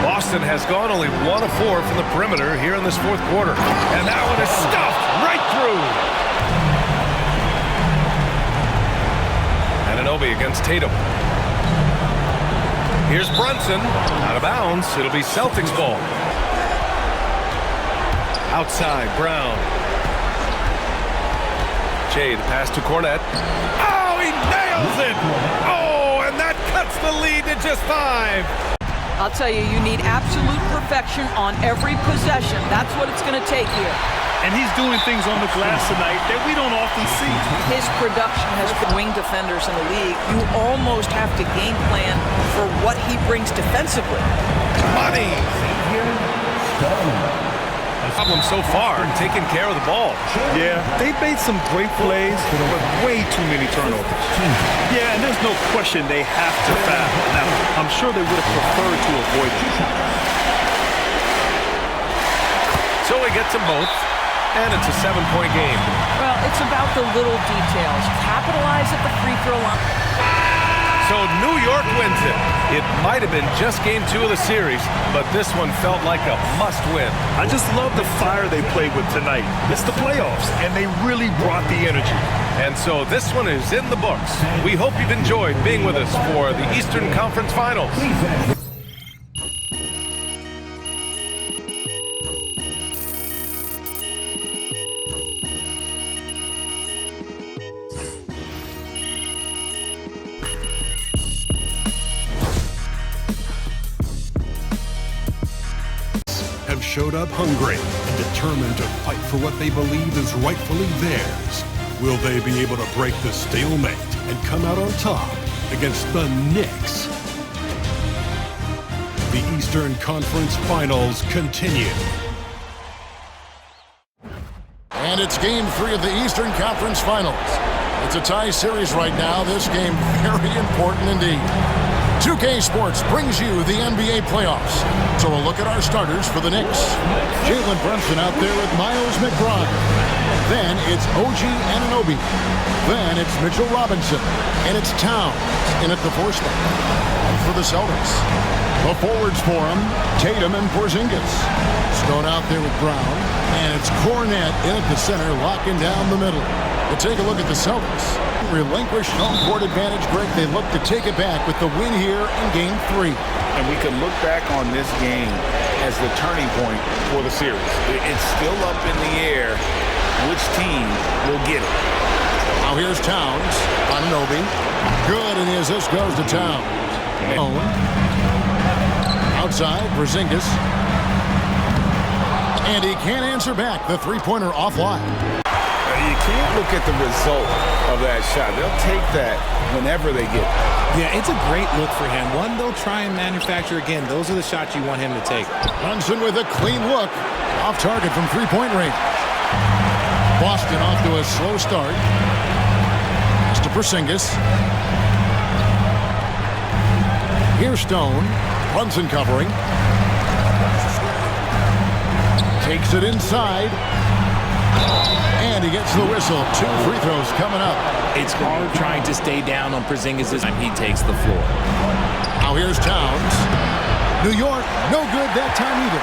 Boston has gone only 1 of 4 from the perimeter here in this 4th quarter. And that one is stuffed right through. Anunoby against Tatum. Here's Brunson. Out of bounds. It'll be Celtics ball. Outside, Brown. Jay, the pass to Cornette. Oh, he nails it! Oh, and that cuts the lead to just 5. I'll tell you, you need absolute perfection on every possession. That's what it's going to take here. And he's doing things on the glass tonight that we don't often see. His production has been wing defenders in the league. You almost have to game plan for what he brings defensively. Money! Problem so far, taking care of the ball. Yeah, they've made some great plays, but way too many turnovers. Yeah, and there's no question they have to foul. Now, I'm sure they would have preferred to avoid it. So he gets them both, and it's a 7-point game. Well, it's about the little details. Capitalize at the free throw line. So New York wins it. It might have been just game 2 of the series, but this one felt like a must-win. I just love the fire they played with tonight. It's the playoffs, and they really brought the energy. And so this one is in the books. We hope you've enjoyed being with us for the Eastern Conference Finals. Have showed up hungry and determined to fight for what they believe is rightfully theirs. Will they be able to break the stalemate and come out on top against the Knicks? The Eastern Conference Finals continue. And it's Game 3 of the Eastern Conference Finals. It's a tie series right now. This game very important indeed. 2K Sports brings you the NBA Playoffs. So we'll look at our starters for the Knicks. Jalen Brunson out there with Miles McBride. Then it's OG Anunoby. Then it's Mitchell Robinson. And it's Towns in at the 4 spot. For the Celtics, the forwards for him, Tatum and Porzingis. Stone out there with Brown. And it's Cornette in at the center, locking down the middle. We'll take a look at the Celtics. Relinquished home court advantage, Greg. They look to take it back with the win here in Game 3. And we can look back on this game as the turning point for the series. It's still up in the air which team will get it. Now here's Towns. Anunoby. Good, and the assist goes to Towns. Outside, Porzingis. And he can't answer back. The three-pointer offline. You can't look at the result of that shot. They'll take that whenever they get it. Yeah, it's a great look for him. One, they'll try and manufacture again. Those are the shots you want him to take. Brunson with a clean look. Off target from three-point range. Boston off to a slow start. It's to Porzingis. Here's Stone. Brunson covering. Takes it inside. And he gets the whistle. 2 free throws coming up. It's hard trying to stay down on Porzingis this time he takes the floor. Now here's Towns. New York, no good that time either.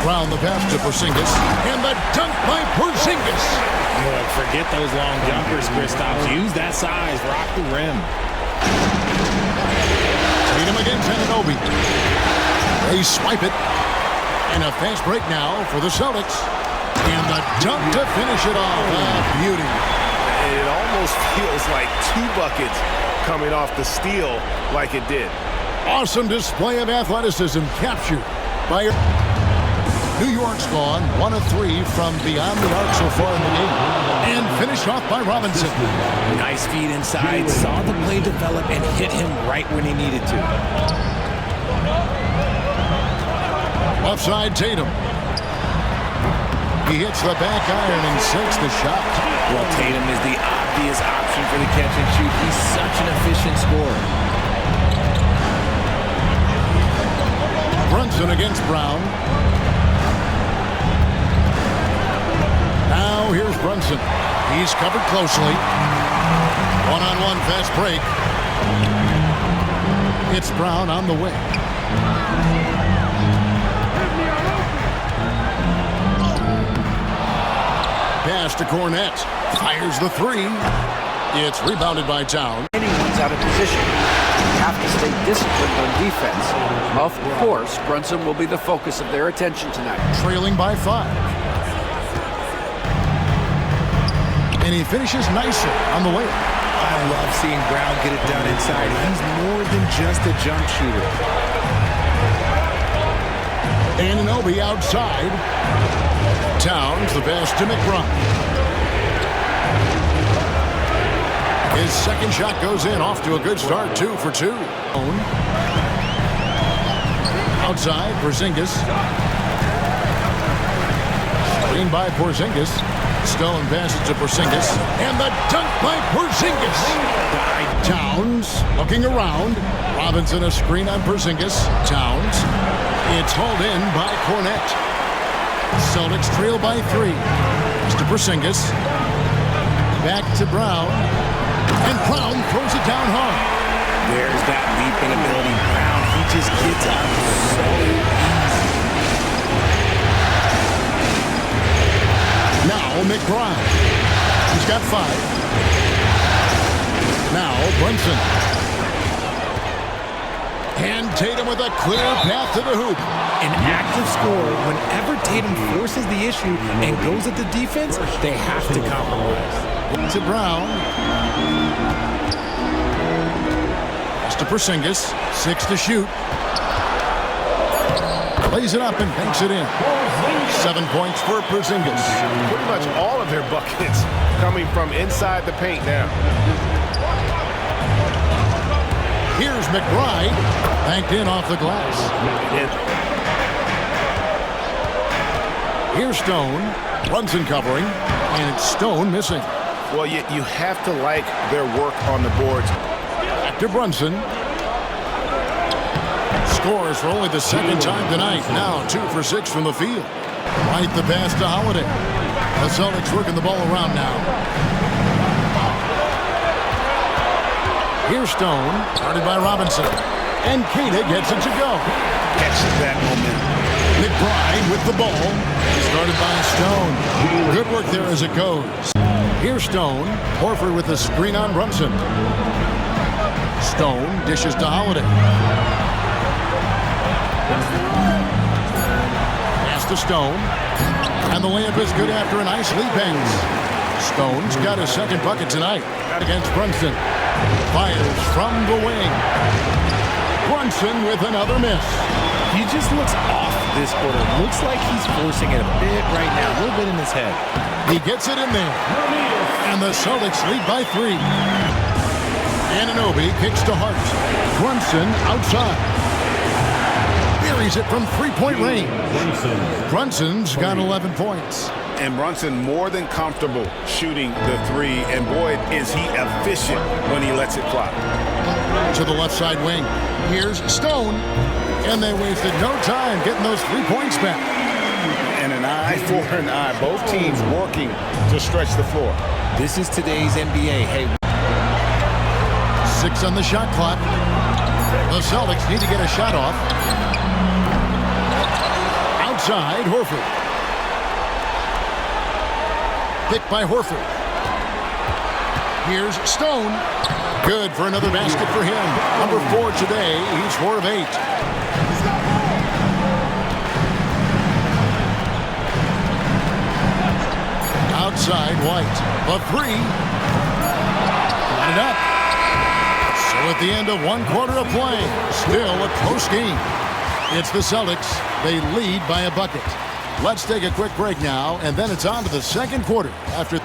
Brown the pass to Porzingis. And the dunk by Porzingis. Look, forget those long jumpers, Kristaps. Use that size. Rock the rim. Tatum against Anunoby. They swipe it. And a fast break now for the Celtics. And the dunk to finish it off. Beauty. It almost feels like 2 buckets coming off the steal like it did. Awesome display of athleticism captured by New York's gone 1 of 3 from beyond the arc so far in the game. And finished off by Robinson. Nice feed inside. Saw the play develop and hit him right when he needed to. Left side Tatum. He hits the back iron and sinks the shot. Well, Tatum is the obvious option for the catch and shoot. He's such an efficient scorer. Brunson against Brown. Now here's Brunson. He's covered closely. One-on-one fast break. It's Brown on the wing. Pass to Cornette. Fires the 3. It's rebounded by Town. Anyone's out of position. You have to stay disciplined on defense. Of course, Brunson will be the focus of their attention tonight. Trailing by 5. And he finishes nicely on the way. I love seeing Brown get it done inside. He's more than just a jump shooter. Anunoby outside. Towns the pass to McBride. His second shot goes in, off to a good start, 2 for 2. Outside, Porzingis. Screen by Porzingis. Stone passes to Porzingis. And the dunk by Porzingis. Towns looking around. Robinson a screen on Porzingis. Towns. It's hauled in by Cornette. Celtics trail by 3. It's to Porzingis. Back to Brown. And Brown throws it down hard. There's that leaping ability. Brown, he just gets up so easy. Now McBride. He's got 5. Now Brunson. And Tatum with a clear path to the hoop. An active scorer, whenever Tatum forces the issue and goes at the defense, they have to compromise. To Brown. Pass to Porzingis. 6 to shoot. Lays it up and banks it in. 7 points for Porzingis. Pretty much all of their buckets coming from inside the paint now. Here's McBride. Banked in off the glass. Here's Stone. Brunson covering. And it's Stone missing. Well, you have to like their work on the boards. Back to Brunson. Scores for only the second time tonight. Now 2 for 6 from the field. Right the pass to Holiday. The Celtics working the ball around now. Here's Stone. Started by Robinson. And Keita gets it to go. Catches that momentum. McBride with the ball. Started by Stone. Good work there as it goes. Here's Stone. Horford with the screen on Brunson. Stone dishes to Holiday. Pass to Stone. And the layup is good after a nice lead pass. Stone's got his second bucket tonight against Brunson. Fires from the wing. Brunson with another miss. He just looks off this quarter. Looks like he's forcing it a bit right now. A little bit in his head. He gets it in there. And the Celtics lead by 3. Anunoby kicks to Hart. Brunson outside. Buries it from 3-point range. Brunson's got 11 points. And Brunson more than comfortable shooting the 3. And boy, is he efficient when he lets it fly. To the left side wing. Here's Stone. And they wasted no time getting those 3 points back. And an eye for an eye. Both teams working to stretch the floor. This is today's NBA. Hey. 6 on the shot clock. The Celtics need to get a shot off. Outside, Horford. Picked by Horford. Here's Stone. Good for another basket for him. Number 4 today. He's 4 of 8. Outside, White. The 3. Got it up. So at the end of 1 quarter of play, still a close game. It's the Celtics. They lead by a bucket. Let's take a quick break now, and then it's on to the second quarter after...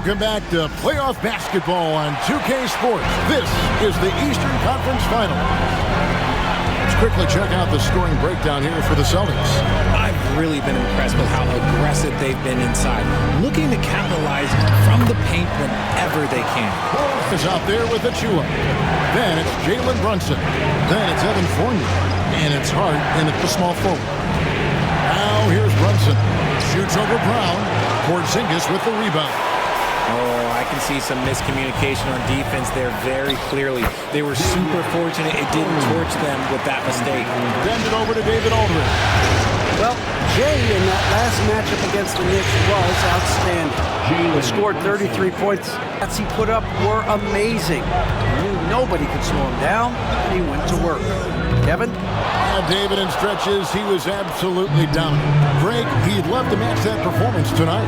Welcome back to playoff basketball on 2K Sports. This is the Eastern Conference Final. Let's quickly check out the scoring breakdown here for the Celtics. I've really been impressed with how aggressive they've been inside, looking to capitalize from the paint whenever they can. Is out there with Achua. Then it's Jalen Brunson. Then it's Evan Fournier. And it's Hart in at the small forward. Now here's Brunson. Shoots over Brown. Porzingis with the rebound. Oh, I can see some miscommunication on defense there very clearly. They were super fortunate it didn't torch them with that mistake. Bend it over to David Aldridge. Well, Jay in that last matchup against the Knicks was outstanding. He scored 33 points. Shots he put up were amazing. He knew nobody could slow him down, and he went to work. Kevin? David in stretches, he was absolutely dominant. Greg, he'd love to match that performance tonight.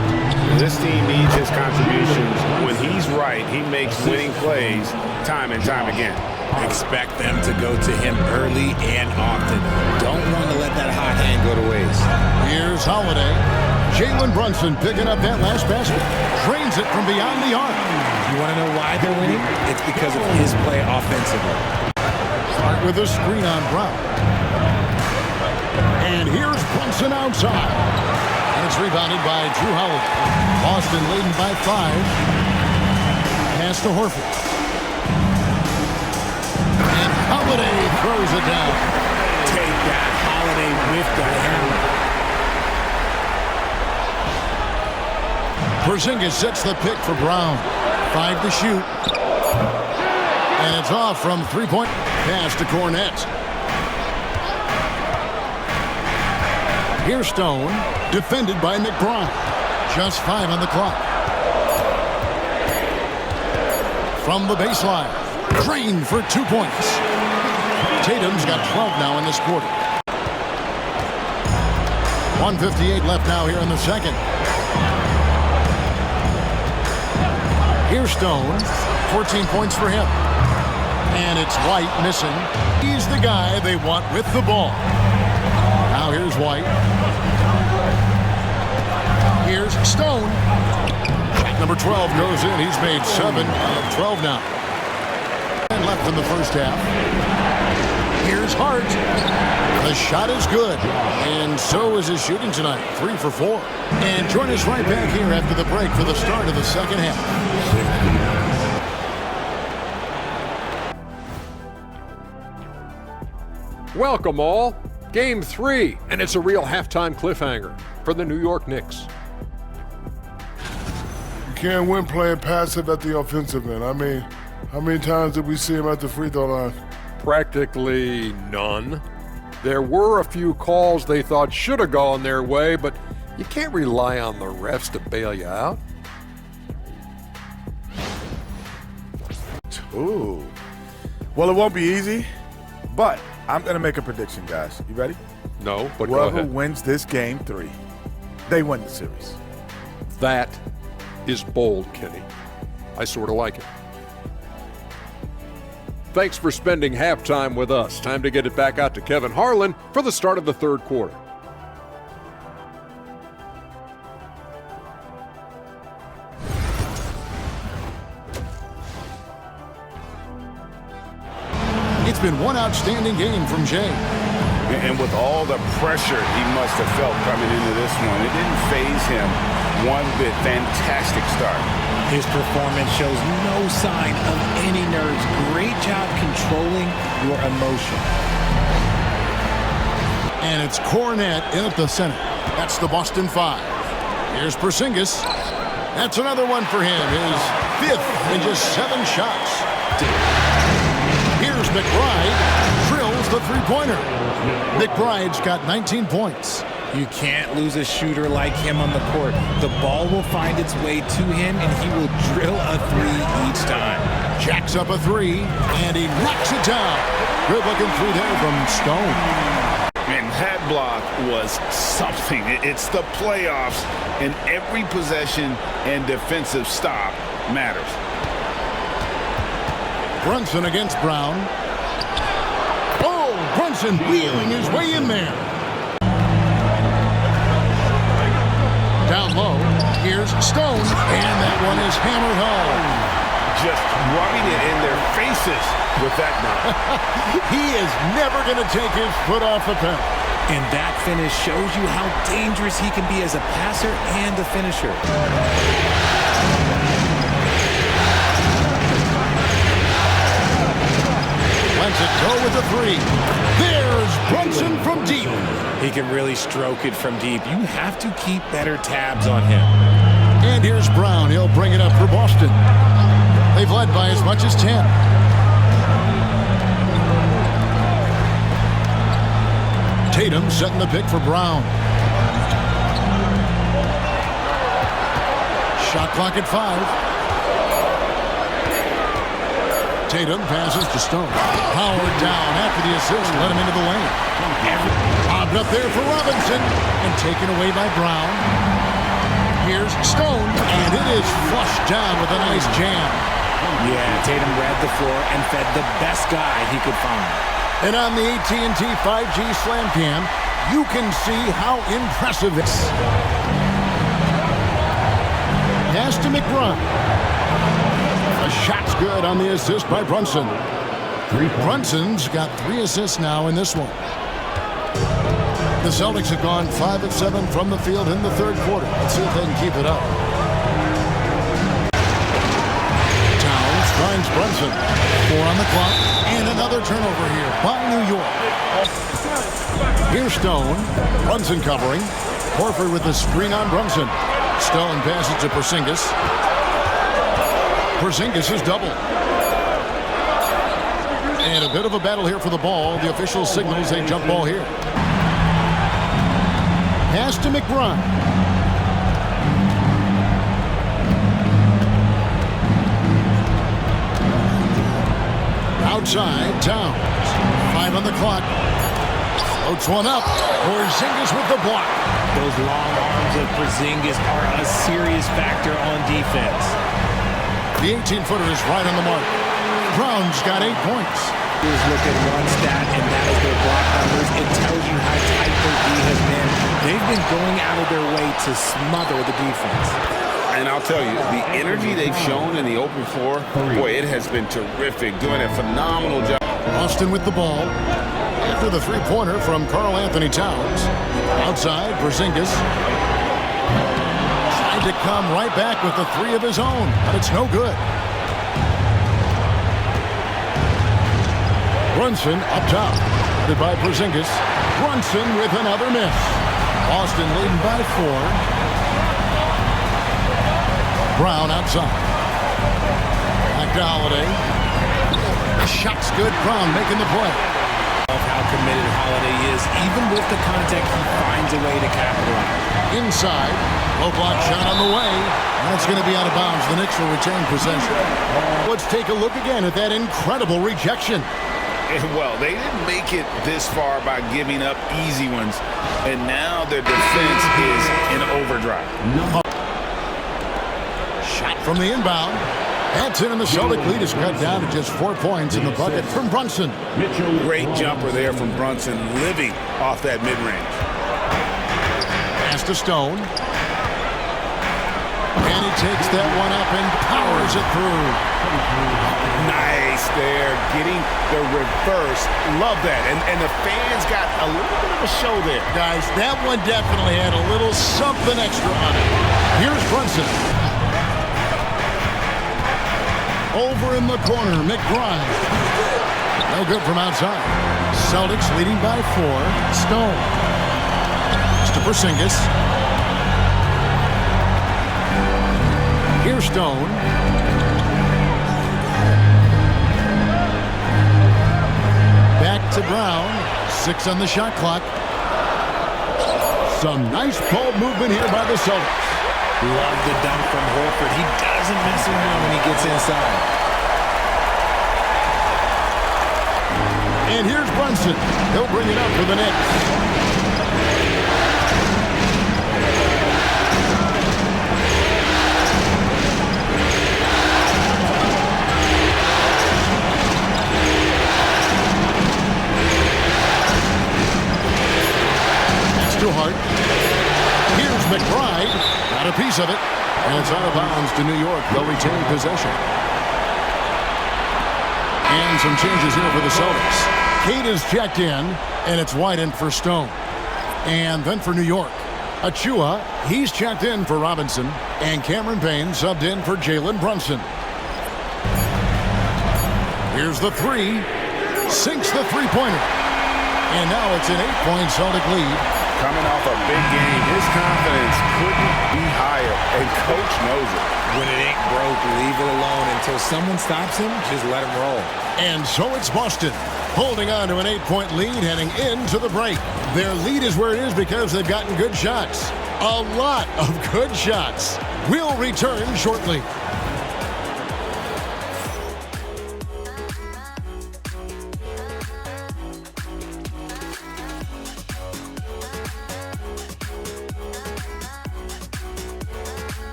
This team needs his contributions. When he's right, he makes winning plays time and time again. Expect them to go to him early and often. Don't want to let that hot hand go to waste. Here's Holiday. Jalen Brunson picking up that last basket. Drains it from beyond the arc. You want to know why they're winning? It's because of his play offensively. Start with a screen on Brown. And here's Brunson outside. And it's rebounded by Drew Holiday. Boston leading by 5. Pass to Horford. And Holiday throws it down. Take that. Holiday with the hammer. Porzingis sets the pick for Brown. 5 to shoot. And it's off from 3-point. Pass to Cornette. Here's Stone, defended by McBride. Just 5 on the clock. From the baseline, drained for 2 points. Tatum's got 12 now in this quarter. 1:58 left now here in the second. Here's Stone, 14 points for him. And it's White missing. He's the guy they want with the ball. Now here's White. Here's Stone. Shot number 12 goes in. He's made 7 out of 12 now. And left in the first half. Here's Hart. The shot is good. And so is his shooting tonight. 3 for 4. And join us right back here after the break for the start of the second half. Welcome all. Game 3, and it's a real halftime cliffhanger for the New York Knicks. You can't win playing passive at the offensive end. I mean, how many times did we see him at the free throw line? Practically none. There were a few calls they thought should have gone their way, but you can't rely on the refs to bail you out. Ooh. Well, it won't be easy, but I'm going to make a prediction, guys. You ready? No, but whoever go ahead. wins this game 3, they win the series. That is bold, Kenny. I sort of like it. Thanks for spending halftime with us. Time to get it back out to Kevin Harlan for the start of the third quarter. It's been one outstanding game from Jay. And with all the pressure he must have felt coming into this one, it didn't faze him one bit. Fantastic start. His performance shows no sign of any nerves. Great job controlling your emotion. And it's Cornette in at the center. That's the Boston 5. Here's Porzingis. That's another one for him. His 5th in just 7 shots. Here's McBride. Drills the three-pointer. McBride's got 19 points. You can't lose a shooter like him on the court. The ball will find its way to him, and he will drill a 3 each time. Jacks up a 3, and he knocks it down. Good looking through there from Stone. And that block was something. It's the playoffs, and every possession and defensive stop matters. Brunson against Brown. Oh, Brunson wheeling his way in there. Down low, here's Stone, and that one is hammered home. Just rubbing it in their faces with that knock. He is never going to take his foot off the pedal. And that finish shows you how dangerous he can be as a passer and a finisher. Lets it go with a 3. There's Brunson from deep. He can really stroke it from deep. You have to keep better tabs on him. And here's Brown. He'll bring it up for Boston. They've led by as much as 10. Tatum setting the pick for Brown. Shot clock at 5. Tatum passes to Stone. Howard down after the assist. Let him into the lane. Bobbed up there for Robinson. And taken away by Brown. Here's Stone. And it is flushed down with a nice jam. Yeah, Tatum read the floor and fed the best guy he could find. And on the AT&T 5G Slam Cam, you can see how impressive it is. Pass to McBride. A shot's good on the assist by Brunson. Brunson's got 3 assists now in this one. The Celtics have gone 5 of 7 from the field in the third quarter. Let's see if they can keep it up. Towns finds Brunson. 4 on the clock. And another turnover here by New York. Here's Stone. Brunson covering. Horford with the screen on Brunson. Stone passes to Porzingis. Porzingis is double. And a bit of a battle here for the ball. The official signals a jump ball here. Pass to McBride. Outside, Towns. 5 on the clock. Floats one up. Porzingis with the block. Those long arms of Porzingis are a serious factor on defense. The 18-footer is right on the mark. Brown's got 8 points. Look at one stat, and that is their block numbers. It tells you how tight their D has been. They've been going out of their way to smother the defense. And I'll tell you, the energy they've shown in the open floor, boy, it has been terrific. Doing a phenomenal job. Austin with the ball. After the three-pointer from Karl Anthony Towns. Outside, Porzingis. Tried to come right back with the 3 of his own, but it's no good. Brunson up top. Headed by Porzingis. Brunson with another miss. Austin leading by 4. Brown outside. Back to Holiday. The shot's good. Brown making the play. Of how committed Holiday is. Even with the contact, he finds a way to capitalize. Inside. Low block shot on the way. That's going to be out of bounds. The Knicks will retain possession. Let's take a look again at that incredible rejection. Well, they didn't make it this far by giving up easy ones. And now their defense is in overdrive. Shot from the inbound. That's it, and the Celtic lead is cut down to just 4 points in the bucket from Brunson. Great jumper there from Brunson, living off that mid-range. Pass to Stone. And he takes that one up and powers it through. Nice there, getting the reverse. Love that. And the fans got a little bit of a show there. Guys, that one definitely had a little something extra on it. Here's Brunson. Over in the corner, McBride. No good from outside. Celtics leading by 4. Stone. To Porzingis. Here's Stone. Back to Brown. 6 on the shot clock. Some nice ball movement here by the Celtics. Love the dunk from Horford. He doesn't mess around when he gets inside. And here's Brunson. He'll bring it up for the Knicks. Too hard. Here's McBride. Got a piece of it. And it's out of bounds to New York. They'll retain possession. And some changes here for the Celtics. Kate is checked in, and it's White in for Stone. And then for New York, Achua, he's checked in for Robinson. And Cameron Payne subbed in for Jalen Brunson. Here's the 3. Sinks the three-pointer. And now it's an 8-point Celtic lead. Coming off a big game, his confidence couldn't be higher, and Coach knows it. When it ain't broke, leave it alone. Until someone stops him, just let him roll. And so it's Boston, holding on to an 8-point lead heading into the break. Their lead is where it is because they've gotten good shots. A lot of good shots. We'll return shortly.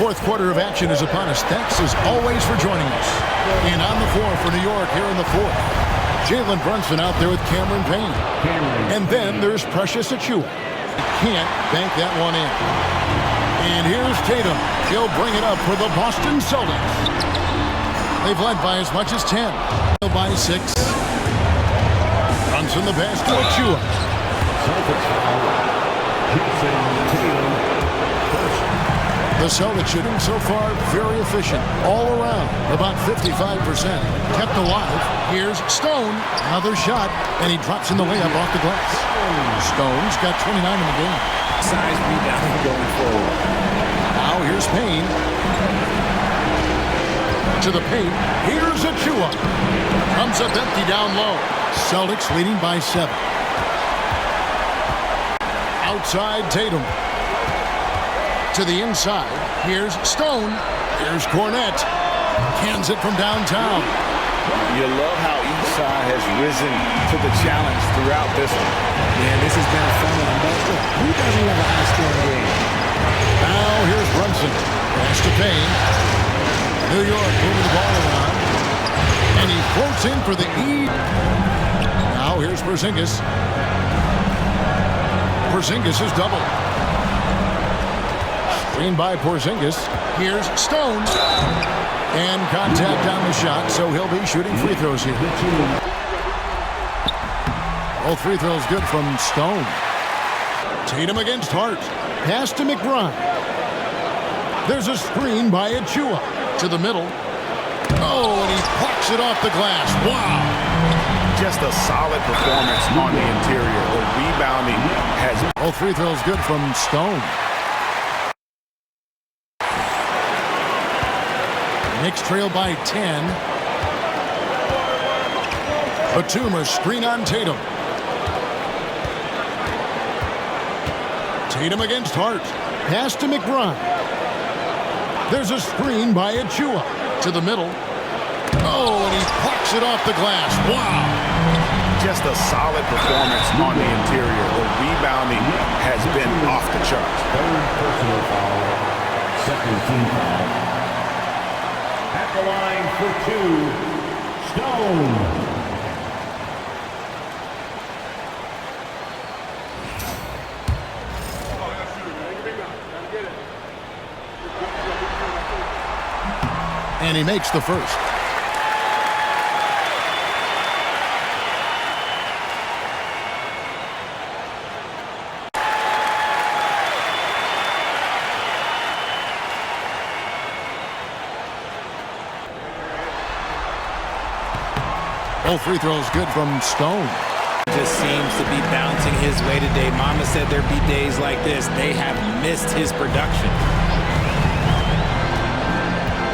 Fourth quarter of action is upon us. Thanks as always for joining us. And on the floor for New York here in the fourth. Jalen Brunson out there with Cameron Payne. And then there's Precious Achua. Can't bank that one in. And here's Tatum. He'll bring it up for the Boston Celtics. They've led by as much as 10. By 6. Brunson the pass to Achua. The Celtics shooting so far very efficient all around, about 55%. Kept alive. Here's Stone, another shot, and he drops in the layup off the glass. Stone's got 29 in the game. Size rebounding going forward. Now here's Payne. To the paint. Here's Achua. Comes up empty down low. Celtics leading by 7. Outside Tatum. To the inside. Here's Stone. Here's Cornette. Cans it from downtown. You love how each side has risen to the challenge throughout this one. Man, this has been a fun one. But who doesn't love a high-scoring game? Now here's Brunson. Pass to Payne. New York moving the ball around. And he floats in for the E. Now here's Porzingis. Porzingis is double. Screen by Porzingis. Here's Stone. And contact on the shot, so he'll be shooting free throws here. All free throws good from Stone. Tatum against Hart. Pass to McBride. There's a screen by Achua. To the middle. Oh, and he plucks it off the glass. Wow. Just a solid performance on the interior. The rebounding has... All free throws good from Stone. Knicks trail by 10. Batum, a screen on Tatum. Tatum against Hart. Pass to McBride. There's a screen by Achua. To the middle. Oh, and he plucks it off the glass. Wow. Just a solid performance on the interior. The rebounding has been off the charts. Third personal foul. Second team foul. At the line for 2, Stone. And he makes the first. Both free throws good from Stone. Just seems to be bouncing his way today. Mama said there'd be days like this. They have missed his production.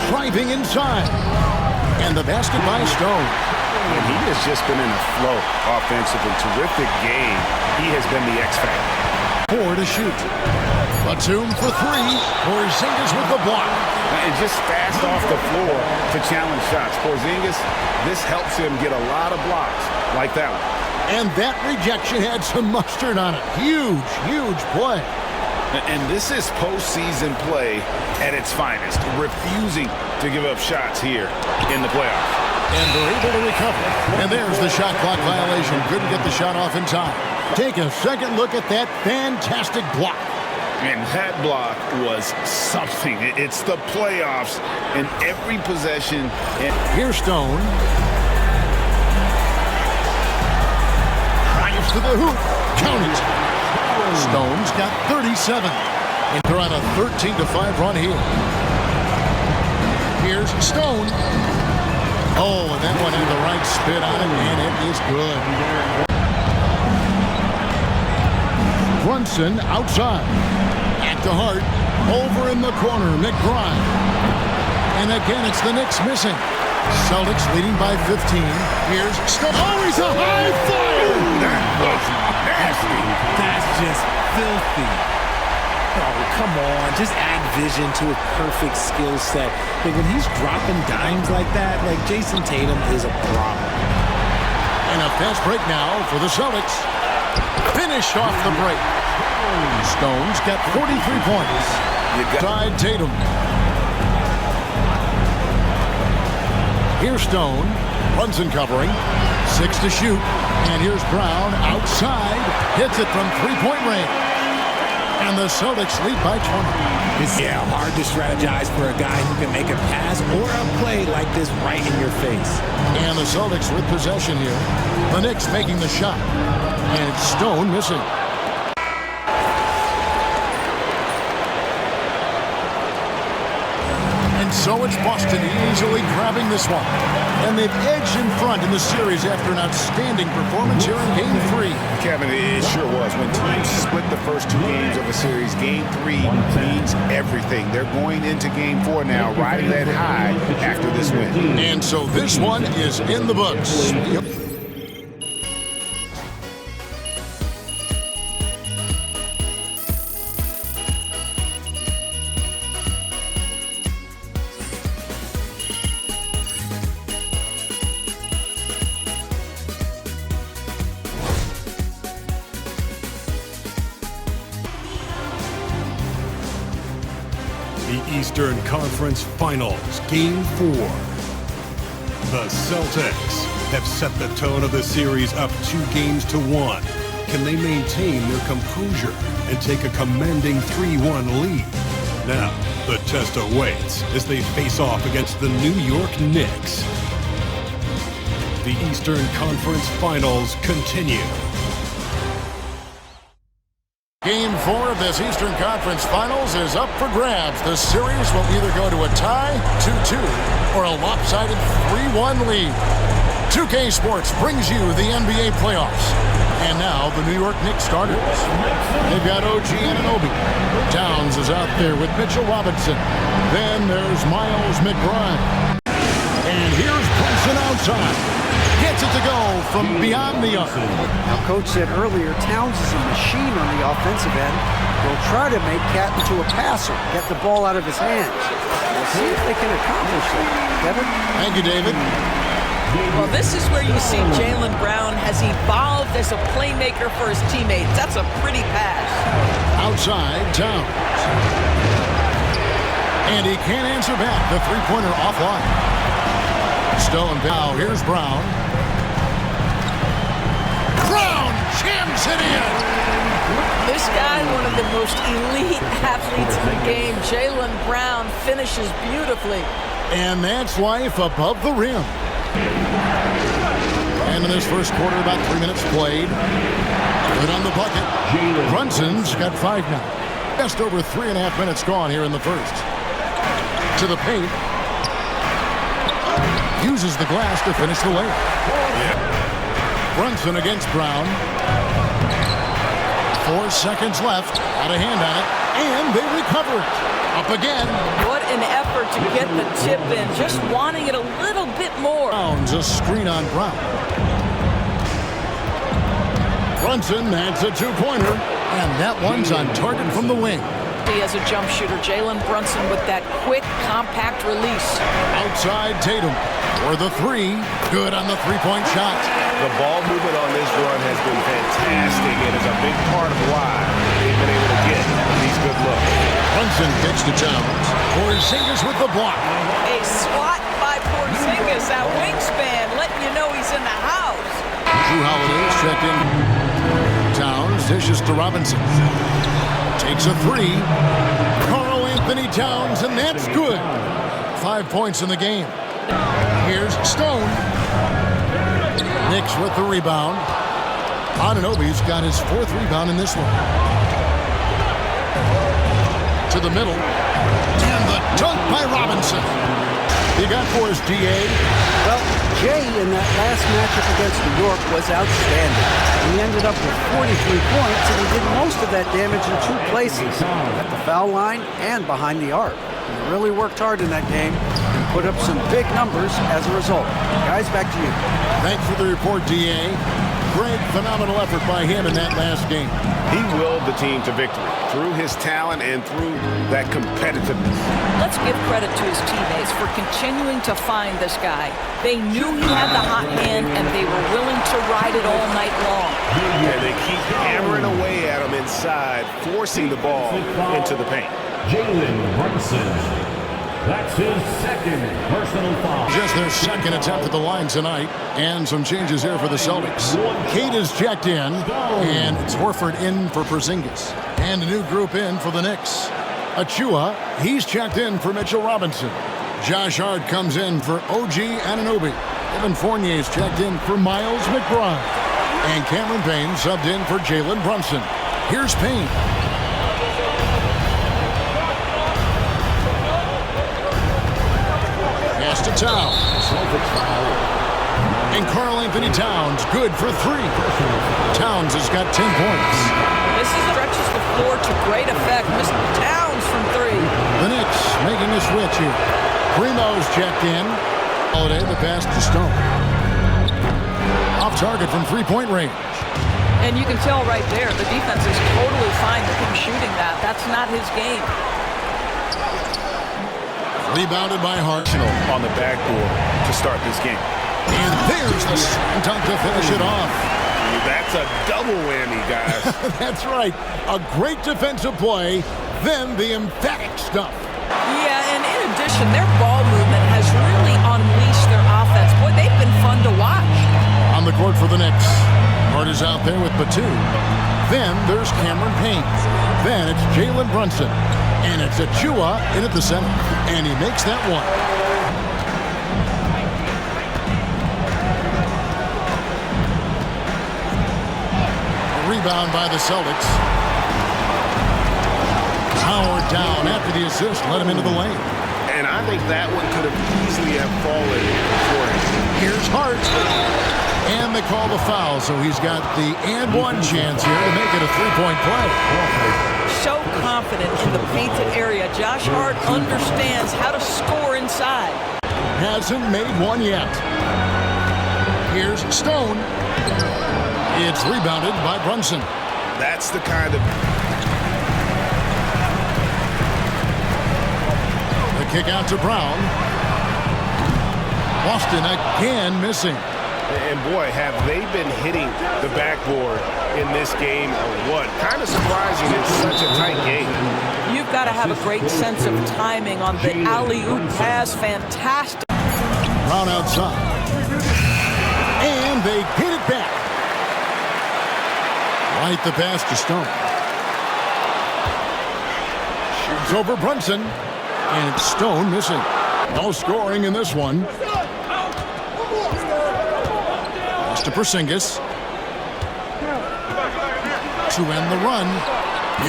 Driving inside. And the basket by Stone. And he has just been in a flow offensively. Terrific game. He has been the X factor. 4 to shoot. Batum for 3. Porzingis with the block. And just fast off the floor to challenge shots. Porzingis, this helps him get a lot of blocks like that one. And that rejection had some mustard on it. Huge, huge play. And this is postseason play at its finest. Refusing to give up shots here in the playoffs. And they're able to recover. And there's the shot clock violation. Couldn't get the shot off in time. Take a second look at that fantastic block. And that block was something. It's the playoffs in every possession. Here's Stone. Drives to the hoop. Count it. Stone's got 37. And they're on a 13-5 run here. Here's Stone. Oh, and that one had the right spin on it, and it is good. Brunson outside. At the heart. Over in the corner, McBride. And again, it's the Knicks missing. Celtics leading by 15. Here's Stone. Oh, he's a high flyer! That was nasty. That's just filthy. Oh, come on. Just add vision to a perfect skill set. Like, when he's dropping dimes like that, like, Jason Tatum is a problem. And a fast break now for the Celtics. Finished off the break. Stone's got 43 points. Tied Tatum. Here's Stone. Brunson covering. 6 to shoot. And here's Brown outside. Hits it from three-point range. And the Celtics lead by 20. Yeah, hard to strategize for a guy who can make a pass or a play like this right in your face. And the Celtics with possession here. The Knicks making the shot. And Stone missing. And so it's Boston easily grabbing this one. And they've edged in front in the series after an outstanding performance here in Game 3. Kevin, it sure was. When teams split the first 2 games of a series, Game 3 means everything. They're going into Game 4 now, riding that high after this win. And so this one is in the books. Yep. The Eastern Conference Finals, Game 4. The Celtics have set the tone of the series up 2 games to 1. Can they maintain their composure and take a commanding 3-1 lead? Now, the test awaits as they face off against the New York Knicks. The Eastern Conference Finals continue. Game 4 of this Eastern Conference Finals is up for grabs. The series will either go to a tie, 2-2, or a lopsided 3-1 lead. 2K Sports brings you the NBA Playoffs. And now the New York Knicks starters. They've got OG Anunoby. Towns is out there with Mitchell Robinson. Then there's Miles McBride. And here's Brunson outside. Gets it to go from beyond the arc. Now, Coach said earlier, Towns is a machine on the offensive end. They'll try to make Cat into a passer, get the ball out of his hands. We'll see if they can accomplish that. Kevin? Thank you, David. Well, this is where you see Jaylen Brown has evolved as a playmaker for his teammates. That's a pretty pass. Outside, Towns. And he can't answer back. The three-pointer offline. Stone now. Here's Brown. Brown jams it in. This guy, one of the most elite athletes in the game. Jaylen Brown finishes beautifully. And that's life above the rim. And in this first quarter, about 3 minutes played. Good on the bucket. Brunson's got 5 now. Just over 3.5 minutes gone here in the first. To the paint. Uses the glass to finish the layup. Brunson against Brown. 4 seconds left. Got a hand on it. And they recover it. Up again. What an effort to get the tip in. Just wanting it a little bit more. Brown's a screen on Brown. Brunson, that's a 2-pointer. And that one's on target from the wing. As a jump shooter, Jalen Brunson with that quick, compact release. Outside Tatum for the 3. Good on the 3-point shot. The ball movement on this run has been fantastic and is a big part of why they've been able to get these good looks. Brunson gets to Towns. Porzingis with the block. A swat by Porzingis, that wingspan, letting you know he's in the house. Drew Holiday's checked in. Towns dishes to Robinson. Takes a 3. Karl Anthony Towns, and that's good. 5 points in the game. Here's Stone. Knicks with the rebound. Anunoby's got his 4th rebound in this one. To the middle. And the dunk by Robinson. You got for us, D.A. Well, Jay in that last matchup against New York was outstanding. He ended up with 43 points, and he did most of that damage in 2 places. At the foul line and behind the arc. He really worked hard in that game and put up some big numbers as a result. Guys, back to you. Thanks for the report, D.A. Great, phenomenal effort by him in that last game. He willed the team to victory through his talent and through that competitiveness. Let's give credit to his teammates for continuing to find this guy. They knew he had the hot hand, and they were willing to ride it all night long. And they keep hammering away at him inside, forcing the ball into the paint. Jalen Brunson. That's his 2nd personal foul. Just their 2nd attempt at the line tonight. And some changes here for the Celtics. Kate is checked in. And it's Horford in for Porzingis. And a new group in for the Knicks. Achua, he's checked in for Mitchell Robinson. Josh Hart comes in for OG Anunoby. Evan Fournier's checked in for Miles McBride. And Cameron Payne subbed in for Jalen Brunson. Here's Payne. Pass to Towns. And Karl Anthony Towns, good for 3. Towns has got 10 points. This stretches the floor to great effect. Mr. Towns from 3. The Knicks making a switch here. Primo's checked in. Holiday, the pass to Stone. Off target from 3-point range. And you can tell right there, the defense is totally fine with him shooting that. That's not his game. Rebounded by Hart. On the backboard to start this game. And there's the dunk to finish it off. That's a double whammy, guys. That's right. A great defensive play, then the emphatic stuff. Yeah, and in addition, their ball movement has really unleashed their offense. Boy, they've been fun to watch. On the court for the Knicks. Hart is out there with Batum. Then there's Cameron Payne. Then it's Jalen Brunson. And it's Achua in at the center. And he makes that one. A rebound by the Celtics. Howard down after the assist. Let him into the lane. And I think that one could have easily have fallen for him. Here's Hart. And they call the foul. So he's got the and one chance here to make it a 3-point play. So confident in the painted area. Josh Hart understands how to score inside. Hasn't made one yet. Here's Stone. It's rebounded by Brunson. That's the kind of... The kick out to Brown. Boston again missing. And boy, have they been hitting the backboard in this game or what? Kind of surprising it's such a tight game. You've got to have a great sense of timing on the alley-oop pass. Fantastic. Brown outside. And they get it back. Right the pass to Stone. Shoots over Brunson. And Stone missing. No scoring in this one. Pass to Porzingis. To end the run.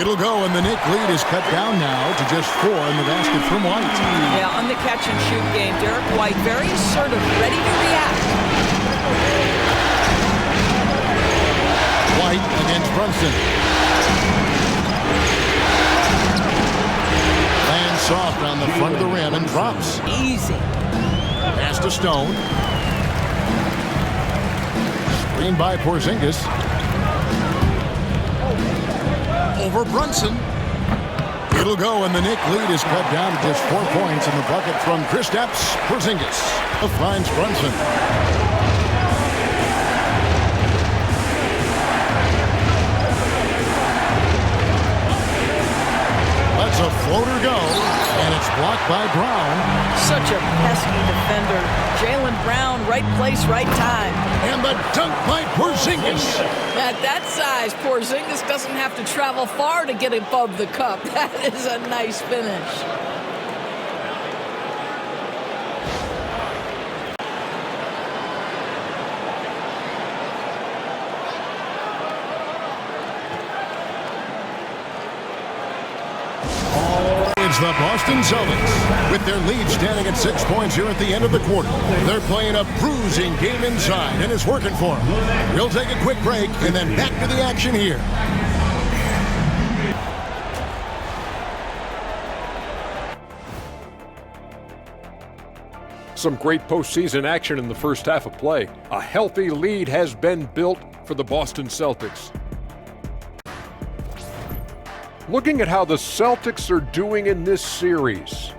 It'll go, and the Knicks lead is cut down now to just 4 in the basket from White. Yeah, on the catch-and-shoot game, Derek White very assertive, ready to react. White against Brunson. Lands soft on the front of the rim and drops. Easy. Pass to Stone. Screen by Porzingis. Over Brunson. It'll go, and the Knicks lead is cut down to just 4 points in the bucket from Kristaps Porzingis. Finds Brunson. Lets a floater go, and it's blocked by Brown. Such a pesky defender. Jaylen Brown, right place, right time. And the dunk by Porzingis. At that size, Porzingis doesn't have to travel far to get above the cup. That is a nice finish. It's the Boston Celtics. With their lead standing at 6 points here at the end of the quarter. They're playing a bruising game inside, and it's working for them. We'll take a quick break, and then back to the action here. Some great postseason action in the first half of play. A healthy lead has been built for the Boston Celtics. Looking at how the Celtics are doing in this series,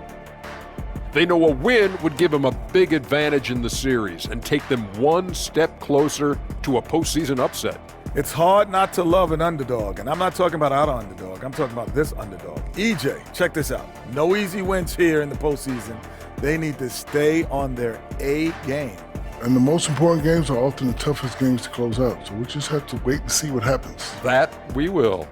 they know a win would give them a big advantage in the series and take them one step closer to a postseason upset. It's hard not to love an underdog, and I'm not talking about our underdog. I'm talking about this underdog. EJ, check this out. No easy wins here in the postseason. They need to stay on their A game. And the most important games are often the toughest games to close out, so we just have to wait and see what happens. That we will.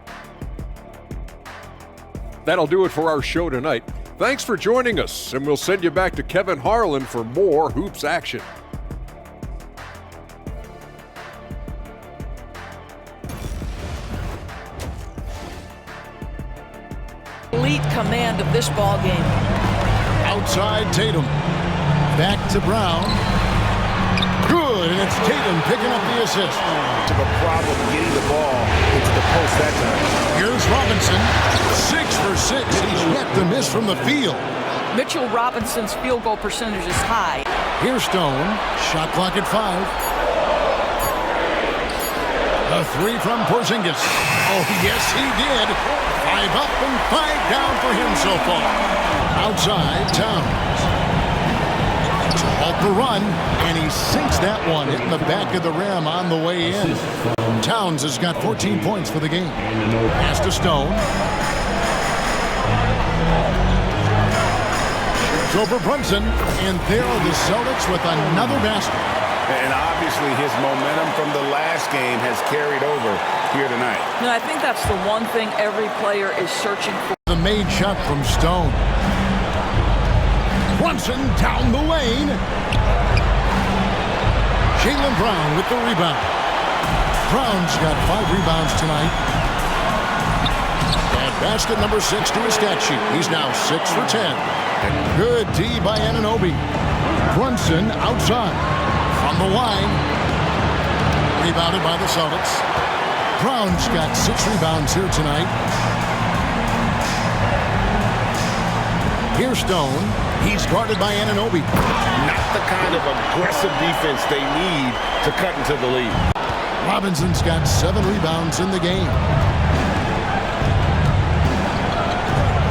That'll do it for our show tonight. Thanks for joining us, and we'll send you back to Kevin Harlan for more hoops action. Elite command of this ball game. Outside Tatum. Back to Brown. Good, and it's Tatum picking up the assist. To a problem getting the ball into the post that time. Here's Robinson. 6 for 6. He's yet to miss from the field. Mitchell Robinson's field goal percentage is high. Here's Stone. Shot clock at 5. A 3 from Porzingis. Oh, yes, he did. 5 up and 5 down for him so far. Outside, Towns. To halt the run, and he sinks that one, hitting the back of the rim on the way in. Towns has got 14 points for the game. Pass to Stone. Shoots over Brunson, and there are the Celtics with another basket. And obviously his momentum from the last game has carried over here tonight. No, I think that's the one thing every player is searching for. The made shot from Stone. Brunson down the lane. Jaylen Brown with the rebound. Brown's got 5 rebounds tonight. And basket number 6 to his stat sheet. He's now 6 for 10. Good D by Anunoby. Brunson outside. From the line. Rebounded by the Celtics. Brown's got 6 rebounds here tonight. Here's Stone. He's guarded by Anunoby. Not the kind of aggressive defense they need to cut into the lead. Robinson's got 7 rebounds in the game.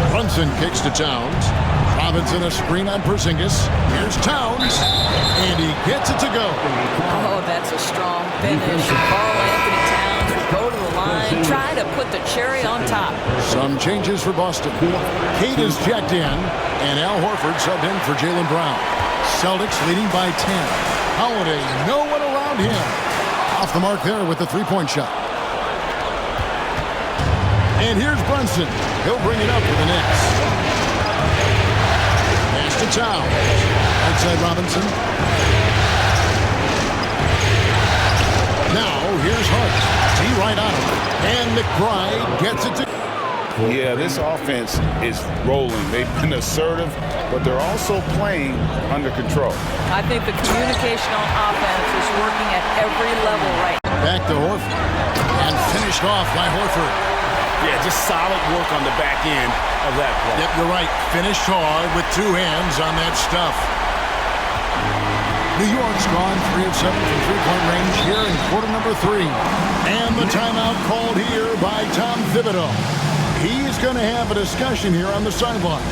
Brunson kicks to Towns. Robinson a screen on Porzingis. Here's Towns. And he gets it to go. Oh, that's a strong finish. Karl-Anthony Towns will go to the line, try to put the cherry on top. Some changes for Boston. Cade is checked in, and Al Horford subbed in for Jaylen Brown. Celtics leading by 10. Holiday, no one around him. Off the mark there with the 3-point shot. And here's Brunson. He'll bring it up for the Knicks. Pass to Towns. Outside Robinson. Now here's Hart. Tee right on him. And McBride gets it to... Yeah, this offense is rolling. They've been assertive, but they're also playing under control. I think the communication on offense is working at every level right now. Back to Horford. And finished off by Horford. Yeah, just solid work on the back end of that play. Yep, you're right. Finished hard with two hands on that stuff. New York's gone 3 of 7 from three-point range here in quarter number 3. And the timeout called here by Tom Thibodeau. He's going to have a discussion here on the sideline.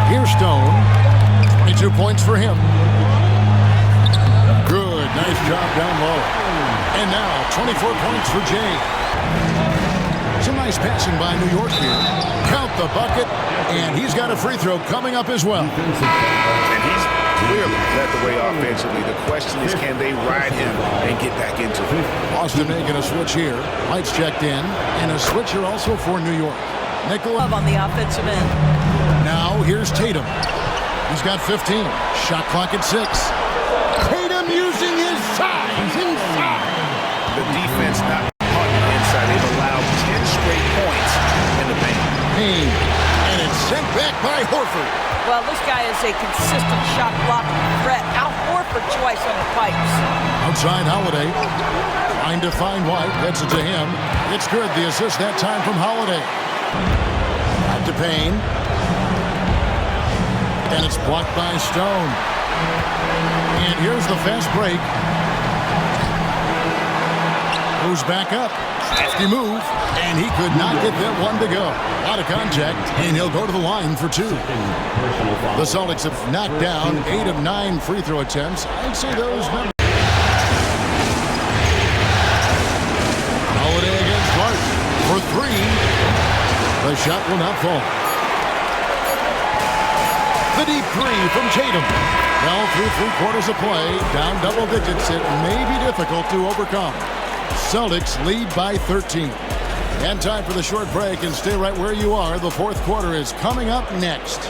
Here's Stone. 22 points for him. Good. Nice job down low. And now 24 points for Jay. Some nice passing by New York here. Count the bucket. And he's got a free throw coming up as well. And he's clearly led the way offensively. The question is, can they ride him and get back into it? Boston making a switch here. Lights checked in. And a switch here also for New York. Love on the offensive end. Now here's Tatum. He's got 15. Shot clock at 6. Tatum using his size inside. The defense not punting inside. They've allowed 10 straight points in the paint. Payne. And it's sent back by Horford. Well, this guy is a consistent shot blocking threat. Al Horford twice on the pipes. Outside Holiday. Trying to find White. Gets it to him. It's good. The assist that time from Holiday. Back to Payne. And it's blocked by Stone. And here's the fast break. Goes back up. Hefty move. And he could not get that one to go. Out of contact. And he'll go to the line for 2. The Celtics have knocked down 8 of 9 free throw attempts. I'd say those numbers. Holiday against Clark for 3. The shot will not fall. The deep 3 from Tatum. Well, through 3/4 of play, down double digits, it may be difficult to overcome. Celtics lead by 13. And time for the short break, and stay right where you are. The fourth quarter is coming up next.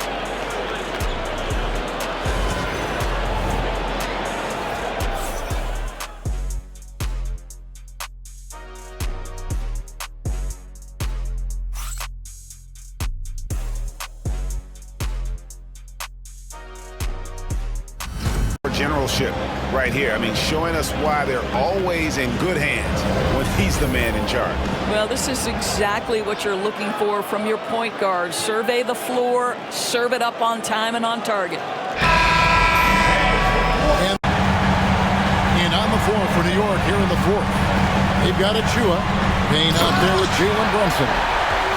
Generalship right here. I mean, showing us why they're always in good hands when he's the man in charge. Well, this is exactly what you're looking for from your point guard. Survey the floor, serve it up on time and on target. And on the floor for New York here in the fourth. They've got Achua. Payne out there with Jalen Brunson.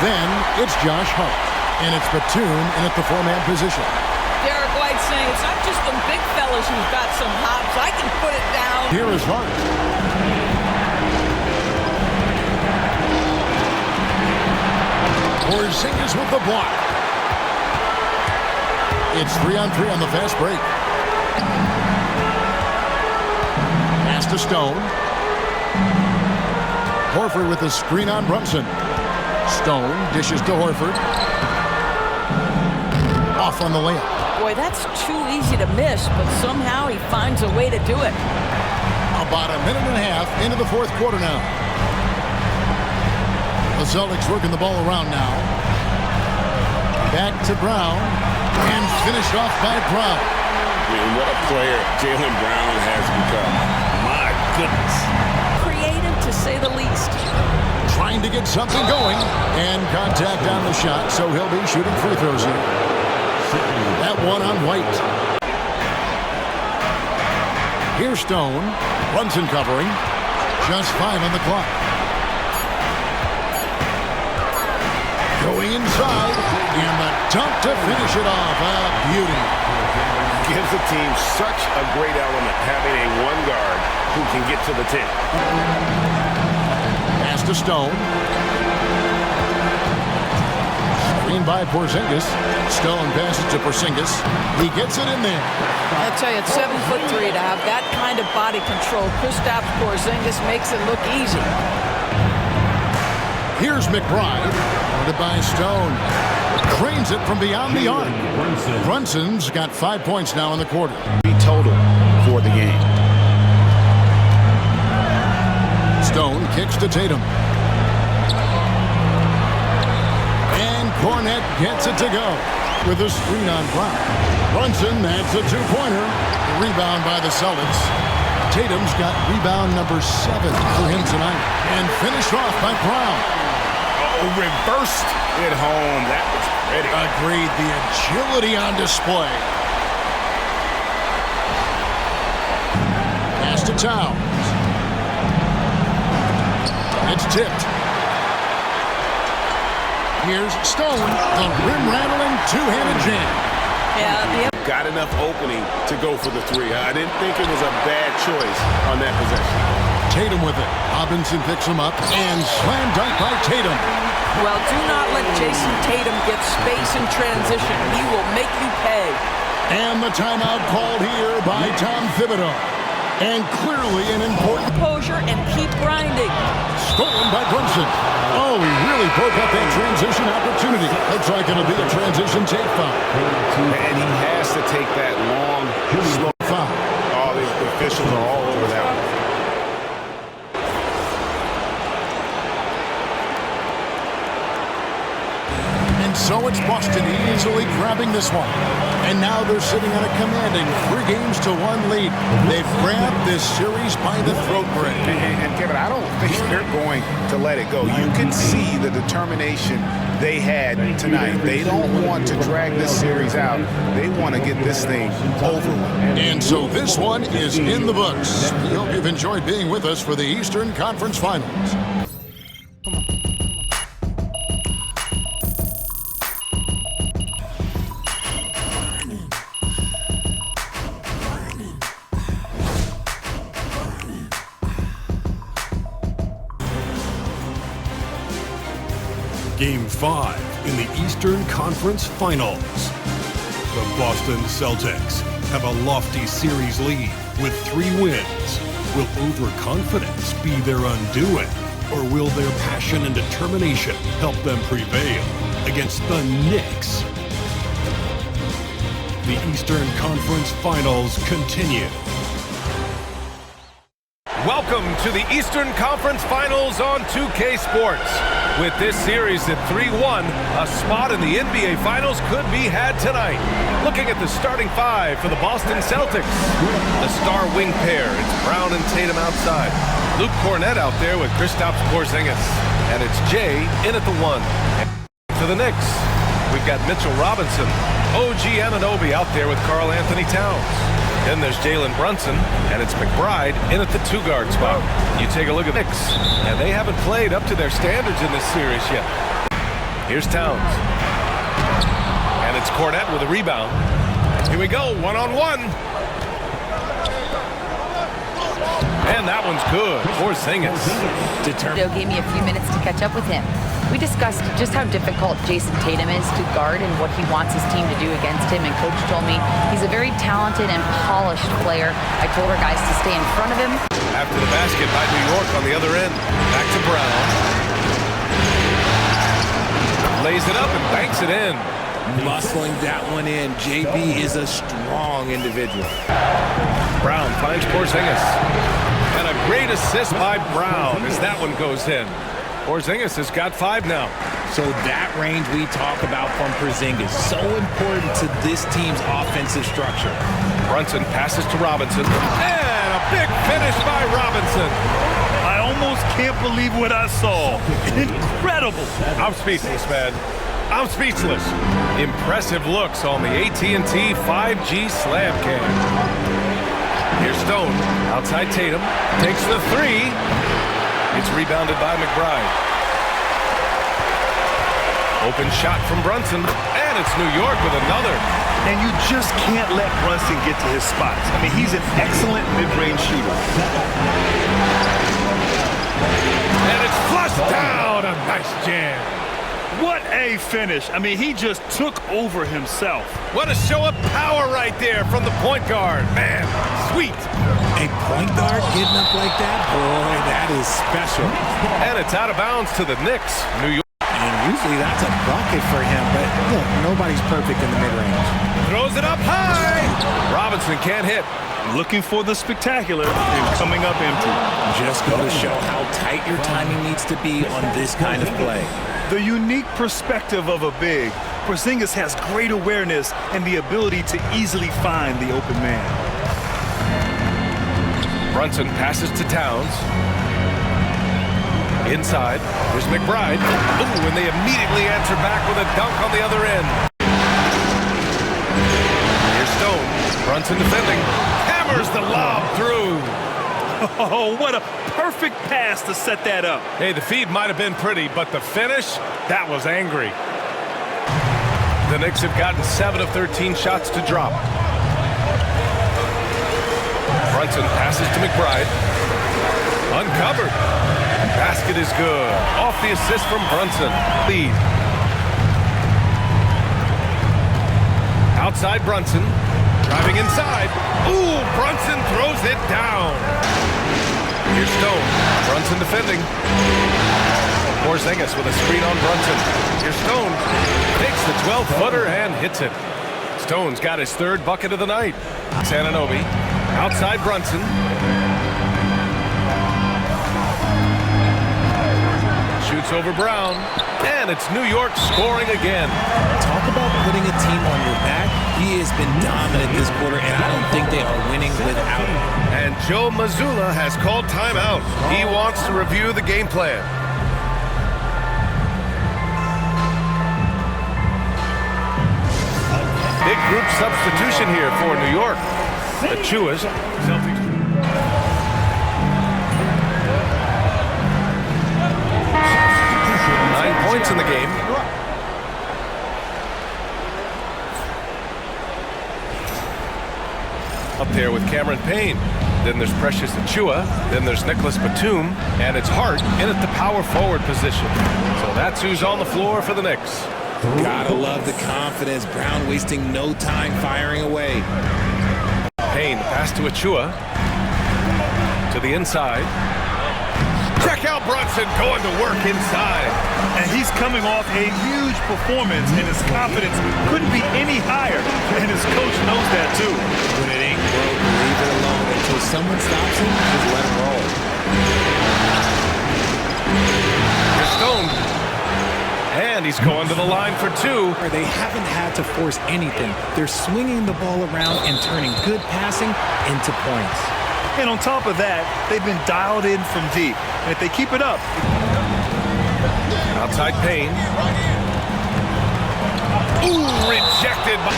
Then it's Josh Hart. And it's Batum in at the 4-man position. Derek White saying it's not just the big fellas who've got some hops. I can put it down. Here is Hart. Porzingis with the block. It's 3-on-3 on the fast break. Pass to Stone. Horford with the screen on Brunson. Stone dishes to Horford. Off on the layup. Boy, that's too easy to miss, but somehow he finds a way to do it. About a minute and a half into the fourth quarter now. The Celtics working the ball around now. Back to Brown. And finished off by Brown. I mean, what a player Jaylen Brown has become. My goodness. Creative, to say the least. Trying to get something going. And contact on the shot, so he'll be shooting free throws here. That one on White. Here's Stone. Brunson covering. Just 5 on the clock. Going inside. And the dunk to finish it off. A beauty. Gives the team such a great element having a one guard who can get to the 10. Pass to Stone. Screen by Porzingis. Stone passes to Porzingis. He gets it in there. I'll tell you, at 7'3", to have that kind of body control, Kristaps Porzingis makes it look easy. Here's McBride. Guarded by Stone. Cranes it from beyond the arc. Brunson's got 5 points now in the quarter. Total for the game. Stone kicks to Tatum. And Cornet gets it to go with a screen on Brown. Brunson, that's a two-pointer. Rebound by the Celtics. Tatum's got rebound number 7 for him tonight. And finished off by Brown. Oh, reversed it home. That was pretty. Agreed. The agility on display. Pass to Towns. It's tipped. Here's Stone, the rim-rattling two-handed jam. Yeah, got enough opening to go for the three. I didn't think it was a bad choice on that possession. Tatum with it. Robinson picks him up and slam dunk by Tatum. Well, do not let Jason Tatum get space in transition. He will make you pay. And the timeout called here by Tom Thibodeau. And clearly an important composure and keep grinding. Stolen by Brunson. Oh, he really broke up that transition opportunity. Looks like it'll be a transition take foul. And he has to take that long, slow foul. Oh, the officials are all over that one. And so it's Boston easily grabbing this one. And now they're sitting on a commanding 3-1 lead. They've grabbed this series by the throat, Brett. And Kevin, I don't think they're going to let it go. You can see the determination they had tonight. They don't want to drag this series out. They want to get this thing over with. And so this one is in the books. We hope you've enjoyed being with us for the Eastern Conference Finals. Game 5 in the Eastern Conference Finals. The Boston Celtics have a lofty series lead with 3 wins. Will overconfidence be their undoing, or will their passion and determination help them prevail against the Knicks? The Eastern Conference Finals continue. Welcome to the Eastern Conference Finals on 2K Sports. With this series at 3-1, a spot in the NBA Finals could be had tonight. Looking at the starting 5 for the Boston Celtics. The star wing pair, it's Brown and Tatum outside. Luke Cornet out there with Kristaps Porzingis. And it's Jay in at the 1. For the Knicks, we've got Mitchell Robinson, OG Anunoby out there with Karl Anthony Towns. Then there's Jalen Brunson, and it's McBride in at the 2-guard spot. You take a look at the Knicks, and they haven't played up to their standards in this series yet. Here's Towns. And it's Cornet with a rebound. Here we go, one-on-one. And that one's good. Porzingis. Joe gave me a few minutes to catch up with him. We discussed just how difficult Jason Tatum is to guard and what he wants his team to do against him, and Coach told me he's a very talented and polished player. I told our guys to stay in front of him. After the basket by New York on the other end. Back to Brown. Lays it up and banks it in. Muscling that one in. JB is a strong individual. Brown finds Porzingis. And a great assist by Brown as that one goes in. Porzingis has got 5 now. So that range we talk about from Porzingis, so important to this team's offensive structure. Brunson passes to Robinson. And a big finish by Robinson. I almost can't believe what I saw. Incredible. I'm speechless, man. I'm speechless. Impressive looks on the AT&T 5G Slam Cam. Here's Stone. Outside Tatum. Takes the 3. It's rebounded by McBride. Open shot from Brunson. And it's New York with another. And you just can't let Brunson get to his spots. I mean, he's an excellent mid-range shooter. And it's flushed down. A nice jam. What a finish. I mean, he just took over himself. What a show of power right there from the point guard. Man, sweet. A point guard getting up like that? Boy, that is special. And it's out of bounds to the Knicks, New York. And usually that's a bucket for him, but look, nobody's perfect in the mid-range. Throws it up high. Robinson can't hit. Looking for the spectacular and coming up empty. Just go to show how tight your timing needs to be on this kind of play. The unique perspective of a big, Porzingis has great awareness and the ability to easily find the open man. Brunson passes to Towns. Inside, there's McBride. Ooh, and they immediately answer back with a dunk on the other end. Here's Stone. Brunson defending. Hammers the lob through. Oh, what a perfect pass to set that up. Hey, the feed might have been pretty, but the finish, that was angry. The Knicks have gotten 7 of 13 shots to drop. Brunson passes to McBride. Uncovered. Basket is good. Off the assist from Brunson. Lead. Outside Brunson. Driving inside. Ooh, Brunson throws it down. Here's Stone. Brunson defending. Porzingis with a screen on Brunson. Here's Stone. Takes the 12-footer and hits it. Stone's got his 3rd bucket of the night. Sananobi. Outside Brunson. Shoots over Brown. And it's New York scoring again. Talk about putting a team on your back. He has been dominant this quarter, and I don't think they are winning without him. And Joe Mazzulla has called timeout. He wants to review the game plan. Big group substitution here for New York. Achua's Celtics. Points in the game. Up there with Cameron Payne. Then there's Precious Achua. Then there's Nicholas Batum. And it's Hart in at the power forward position. So that's who's on the floor for the Knicks. Gotta love the confidence. Brown wasting no time firing away. Payne pass to Achua. To the inside. Check out Brunson going to work inside. And he's coming off a huge performance, and his confidence couldn't be any higher. And his coach knows that, too. When it ain't broke, leave it alone. Until someone stops him, just let him roll. Here's Stone. And he's going to the line for 2. They haven't had to force anything. They're swinging the ball around and turning good passing into points. And on top of that, they've been dialed in from deep. And if they keep it up. Outside Payne. Ooh, rejected by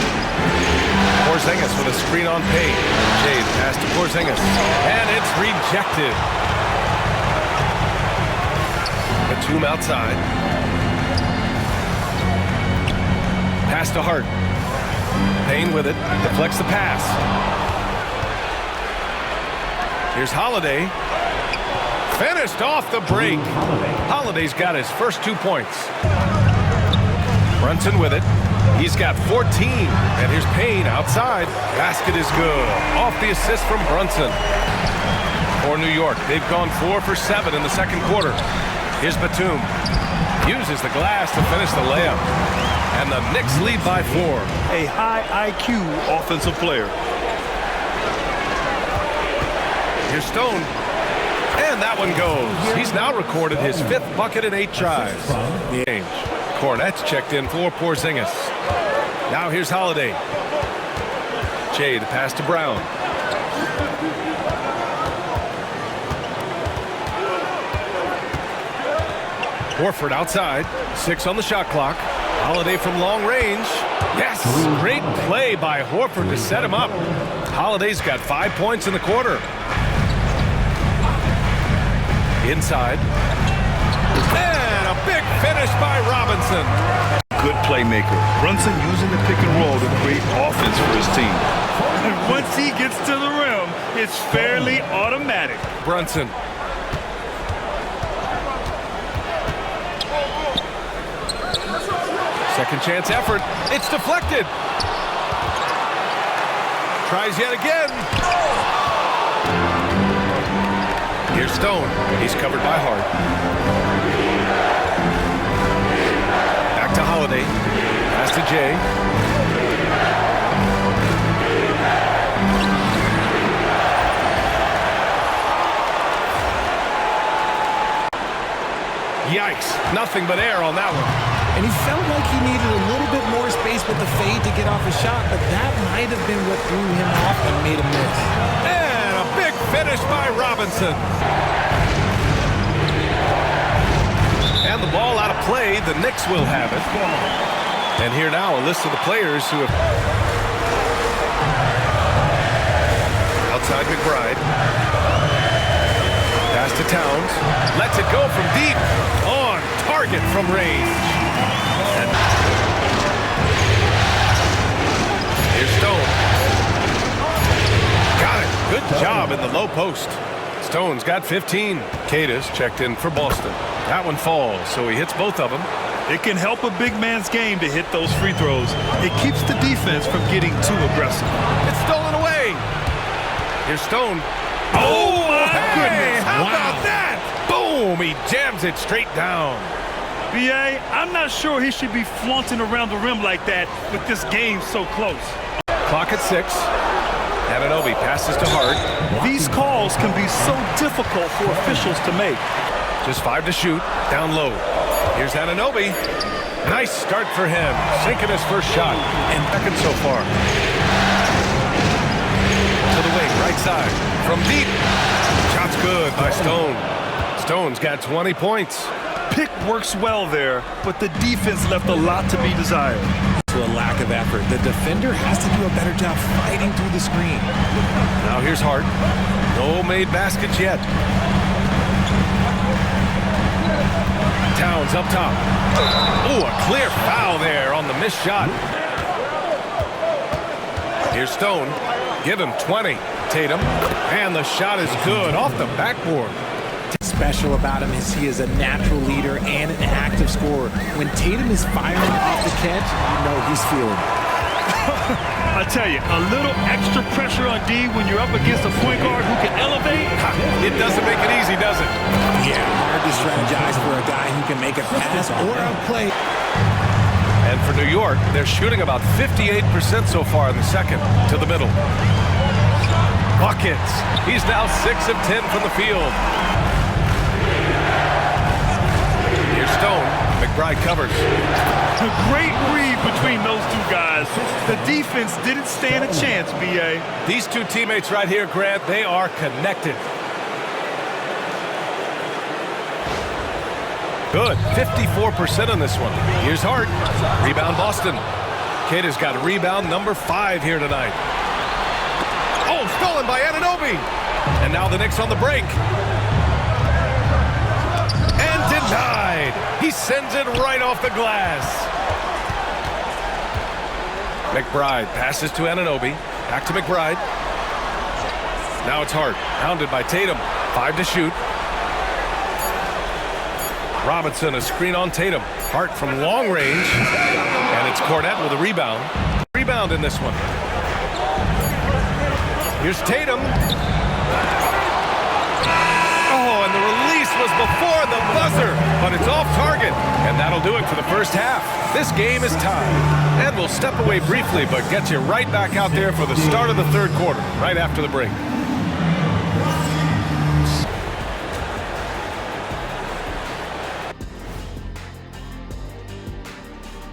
Porzingis with a screen on Payne. Jade pass to Porzingis. And it's rejected. Batum outside. Pass to Hart. Payne with it. Deflects the pass. Here's Holiday. Finished off the break. Holiday's got his first 2 points. Brunson with it. He's got 14. And here's Payne outside. Basket is good. Off the assist from Brunson. For New York, they've gone 4 for 7 in the second quarter. Here's Batum. Uses the glass to finish the layup. And the Knicks lead by 4. A high IQ offensive player. Here's Stone. And that one goes. He's now recorded his 5th bucket in 8 tries. Cornette's checked in for Porzingis. Now here's Holiday. Jay, the pass to Brown. Horford outside. 6 on the shot clock. Holiday from long range. Yes! Great play by Horford to set him up. Holiday's got 5 points in the quarter. Inside. And a big finish by Robinson. Good playmaker. Brunson using the pick and roll to create offense for his team. And once he gets to the rim, it's fairly automatic. Brunson. Second chance effort. It's deflected. Tries yet again. Here's Stone. He's covered by Hart. Back to Holiday. Pass to Jay. Yikes. Nothing but air on that one. And he felt like he needed a little bit more space with the fade to get off a shot, but that might have been what threw him off and made him miss. And a big finish by Robinson. And the ball out of play. The Knicks will have it. And here now a list of the players who have... Outside McBride. Pass to Towns. Lets it go from deep. On target from range. And here's Stone. Got it. Good job in the low post. Stone's got 15. Cadis checked in for Boston. That one falls, so he hits both of them. It can help a big man's game to hit those free throws. It keeps the defense from getting too aggressive. It's stolen away. Here's Stone. Oh, my goodness. How about that? Boom. He jams it straight down. B.A., I'm not sure he should be flaunting around the rim like that with this game so close. Clock at 6. Anunoby passes to Hart. These calls can be so difficult for officials to make. Just 5 to shoot. Down low. Here's Anunoby. Nice start for him. Sinking his first shot. And second so far. To the wing, right side. From deep. Shot's good by Stone. Stone's got 20 points. Pick works well there, but the defense left a lot to be desired. To a lack of effort, the defender has to do a better job fighting through the screen. Now here's Hart. No made baskets yet. Towns up top. Oh, a clear foul there on the missed shot. Here's Stone. Give him 20. Tatum. And the shot is good off the backboard. Special about him is he is a natural leader and an active scorer. When Tatum is firing off the catch, you know he's feeling it. I tell you, a little extra pressure on D when you're up against a point guard who can elevate. It doesn't make it easy, does it? Yeah, hard to strategize for a guy who can make a pass or a play. And for New York, they're shooting about 58% so far in the second. To the middle. Buckets. He's now 6 of 10 from the field. Here's Stone. McBride covers. A great read between those two guys. The defense didn't stand a chance, B.A. These two teammates right here, Grant, they are connected. Good. 54% on this one. Here's Hart. Rebound Boston. Kid has got rebound number 5 here tonight. Oh, stolen by Anunoby. And now the Knicks on the break. And denied. He sends it right off the glass. McBride passes to Anunoby. Back to McBride. Now it's Hart. Hounded by Tatum. 5 to shoot. Robinson, a screen on Tatum. Hart from long range. And it's Cornette with a rebound. Rebound in this one. Here's Tatum. Oh, and the release was before the buzzer, but it's off target. And that'll do it for the first half. This game is tied. And we'll step away briefly, but get you right back out there for the start of the third quarter, right after the break.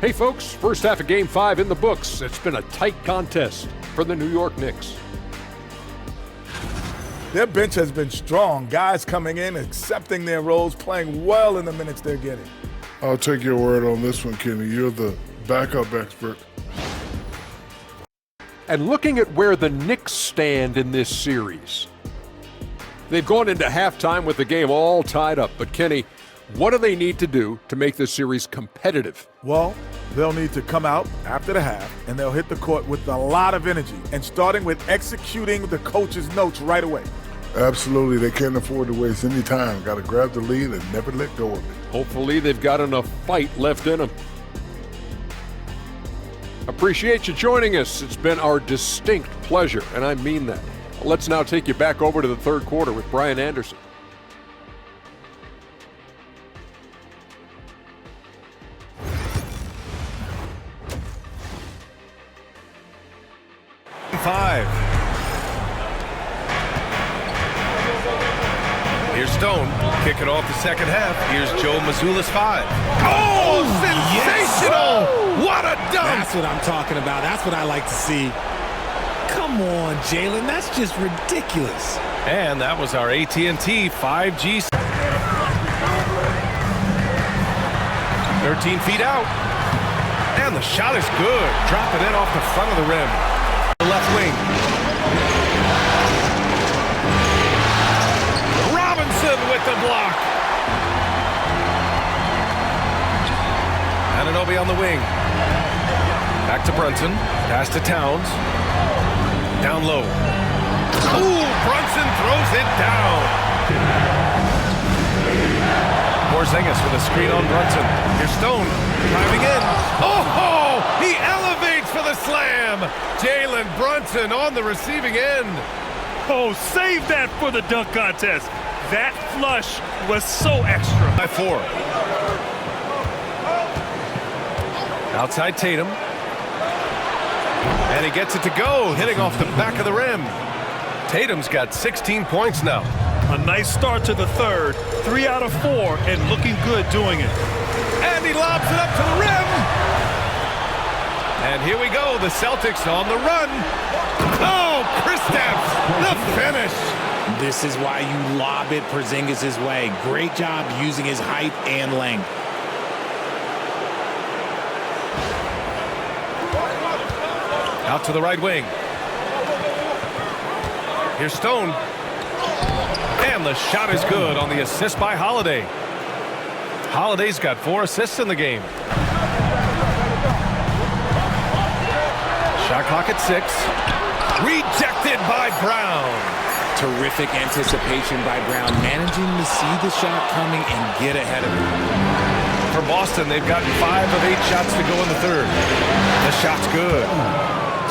Hey folks, first half of Game 5 in the books. It's been a tight contest for the New York Knicks. Their bench has been strong. Guys coming in, accepting their roles, playing well in the minutes they're getting. I'll take your word on this one, Kenny. You're the backup expert. And looking at where the Knicks stand in this series, they've gone into halftime with the game all tied up. But Kenny, what do they need to do to make this series competitive? Well, they'll need to come out after the half, and they'll hit the court with a lot of energy, and starting with executing the coach's notes right away. Absolutely. They can't afford to waste any time. Got to grab the lead and never let go of it. Hopefully they've got enough fight left in them. Appreciate you joining us. It's been our distinct pleasure, and I mean that. Let's now take you back over to the third quarter with Brian Anderson. Here's Stone, kicking off the second half. Here's Joe Mazzulla's 5. Oh, sensational! Yes. What a dunk! That's what I'm talking about. That's what I like to see. Come on, Jalen. That's just ridiculous. And that was our AT&T 5G. 13 feet out. And the shot is good. Drop it in off the front of the rim. The left wing. Robinson with the block. Anunoby on the wing. Back to Brunson. Pass to Towns. Down low. Ooh, Brunson throws it down. Porzingis with a screen on Brunson. Here's Stone driving in. Oh, he elevates for the slam. Jalen Brunson on the receiving end. Oh, save that for the dunk contest. That flush was so extra. By 4. Outside Tatum. And he gets it to go, hitting off the back of the rim. Tatum's got 16 points now. A nice start to the third. 3 out of 4 and looking good doing it. And he lobs it up to the rim. And here we go, the Celtics on the run. Oh, Kristaps, the finish. This is why you lob it Porzingis' way. Great job using his height and length. Out to the right wing. Here's Stone. And the shot is good on the assist by Holiday. Holiday's got 4 assists in the game. Shot clock at 6. Rejected by Brown. Terrific anticipation by Brown, managing to see the shot coming and get ahead of it. For Boston, they've gotten 5 of 8 shots to go in the third. The shot's good.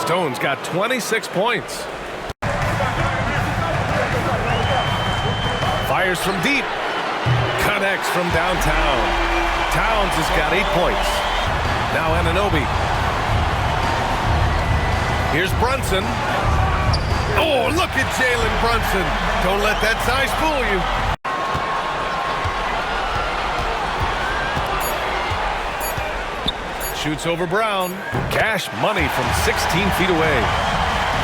Stone's got 26 points. Fires from deep. Connects from downtown. Towns has got 8 points. Now Anunoby. Here's Brunson. Oh, look at Jalen Brunson. Don't let that size fool you. Shoots over Brown. Cash money from 16 feet away.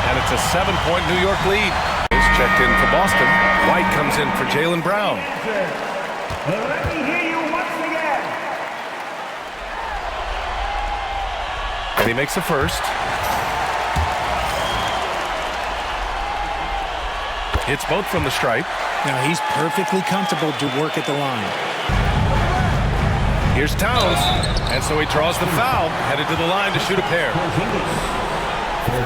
And it's a 7-point New York lead. Is checked in for Boston. White comes in for Jalen Brown. Let me hear you once again. And he makes the first. Hits both from the stripe. Now he's perfectly comfortable to work at the line. Here's Towns. And so he draws the foul, headed to the line to shoot a pair.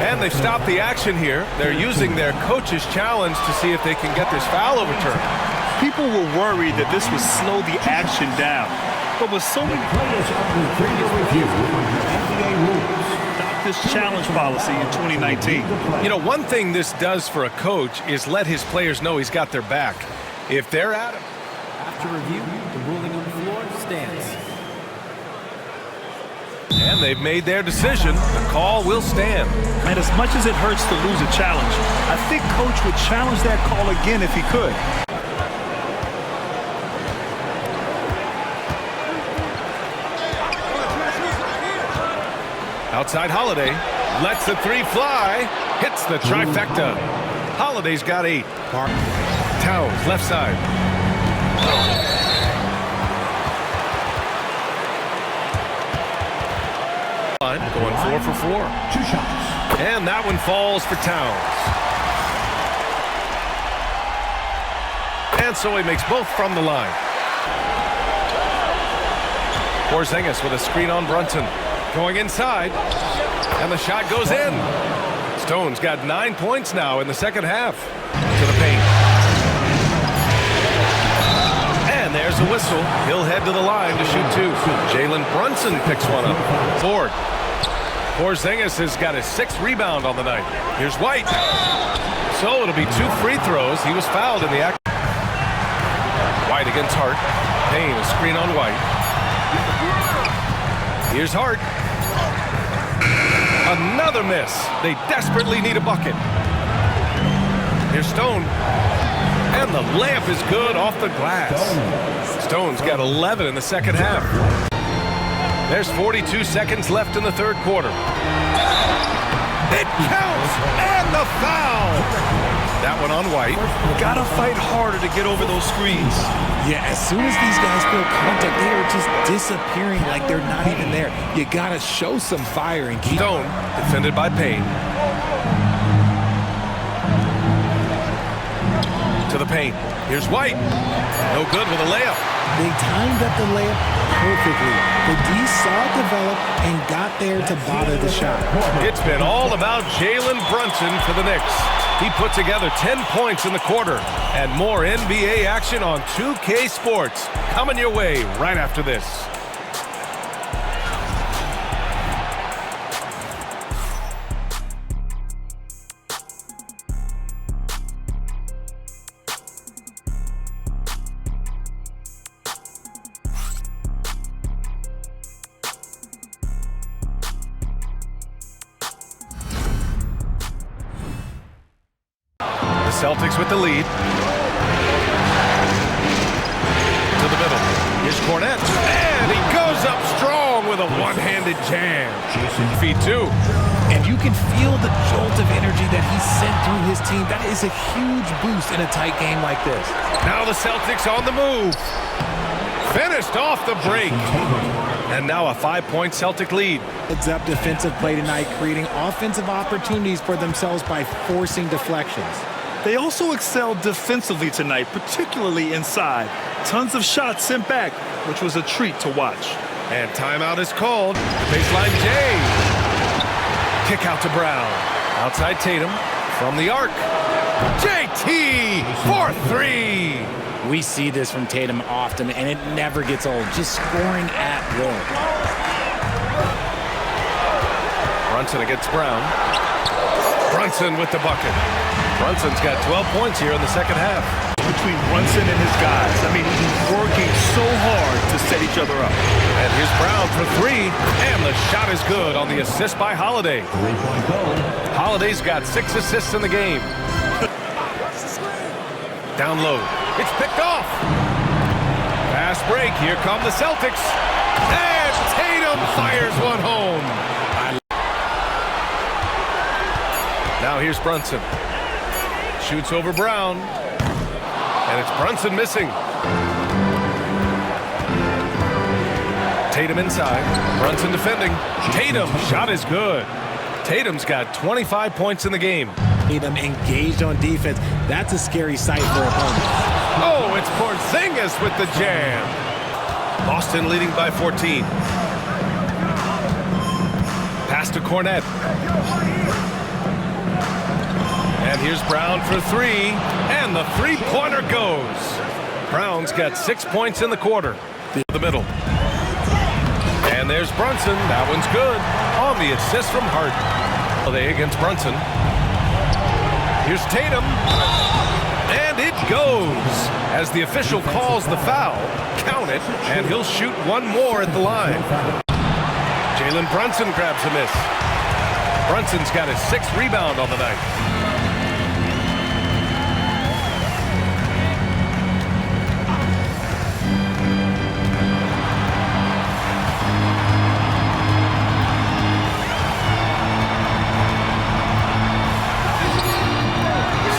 And they've stopped the action here. They're using their coach's challenge to see if they can get this foul overturned. People were worried that this would slow the action down. But with so many players under video review, NBA rules stopped this challenge policy in 2019. You know, one thing this does for a coach is let his players know he's got their back. If they're at him. After review, the ruling on the floor stands. And they've made their decision. The call will stand. And as much as it hurts to lose a challenge, I think Coach would challenge that call again if he could. Outside Holiday. Lets the 3 fly. Hits the trifecta. Holiday's got 8. Towns, left side. Going 4 for 4. 2 shots. And that one falls for Towns. And so he makes both from the line. Porzingis with a screen on Brunson. Going inside. And the shot goes in. Stone's got 9 points now in the second half. To the paint. And there's the whistle. He'll head to the line to shoot 2. Jalen Brunson picks one up. Ford. Porzingis has got his 6th rebound on the night. Here's White. So it'll be 2 free throws. He was fouled in the act. White against Hart. Payne, a screen on White. Here's Hart. Another miss. They desperately need a bucket. Here's Stone. And the layup is good off the glass. Stone's got 11 in the second half. There's 42 seconds left in the third quarter. It counts! And the foul! That one on White. Gotta fight harder to get over those screens. Yeah, as soon as these guys feel contact, they are just disappearing like they're not even there. You gotta show some fire and keep. Stone, defended by Payne. To the paint. Here's White. No good with a layup. They timed up the layup perfectly. The D saw it develop and got there to bother the shot. It's been all about Jalen Brunson for the Knicks. He put together 10 points in the quarter. And more NBA action on 2K Sports coming your way right after this. Celtics with the lead. To the middle. Here's Cornette. And he goes up strong with a one-handed jam. Feed 2. And you can feel the jolt of energy that he sent through his team. That is a huge boost in a tight game like this. Now the Celtics on the move. Finished off the break. And now a 5-point Celtic lead. Heads up defensive play tonight, creating offensive opportunities for themselves by forcing deflections. They also excelled defensively tonight, particularly inside. Tons of shots sent back, which was a treat to watch. And timeout is called. Baseline J. Kick out to Brown. Outside Tatum from the arc. JT for 3. We see this from Tatum often, and it never gets old. Just scoring at will. Brunson against Brown. Brunson with the bucket. Brunson's got 12 points here in the second half. Between Brunson and his guys. I mean, he's working so hard to set each other up. And here's Brown for 3. And the shot is good on the assist by Holiday. Holiday's got 6 assists in the game. Down low. It's picked off. Fast break. Here come the Celtics. And Tatum fires one home. Now here's Brunson. Shoots over Brown. And it's Brunson missing. Tatum inside. Brunson defending. Tatum. Shot is good. Tatum's got 25 points in the game. Tatum engaged on defense. That's a scary sight for opponents. Oh, it's Porzingis with the jam. Boston leading by 14. Pass to Cornette. And here's Brown for 3. And the three-pointer goes. Brown's got 6 points in the quarter. The middle. And there's Brunson. That one's good. On the assist from Hart. They against Brunson. Here's Tatum. And it goes. As the official calls the foul, count it, and he'll shoot one more at the line. Jalen Brunson grabs a miss. Brunson's got his 6th rebound on the night.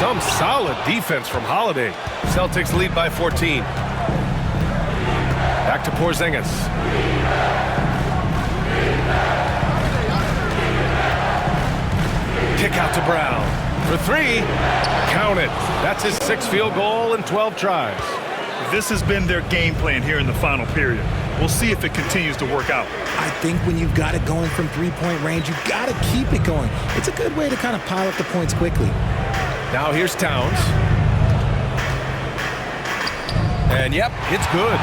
Some solid defense from Holiday. Celtics lead by 14. Back to Porzingis. Kick out to Brown. For 3. Count it. That's his 6th field goal in 12 tries. This has been their game plan here in the final period. We'll see if it continues to work out. I think when you've got it going from three-point range, you've got to keep it going. It's a good way to kind of pile up the points quickly. Now here's Towns. And yep, it's good.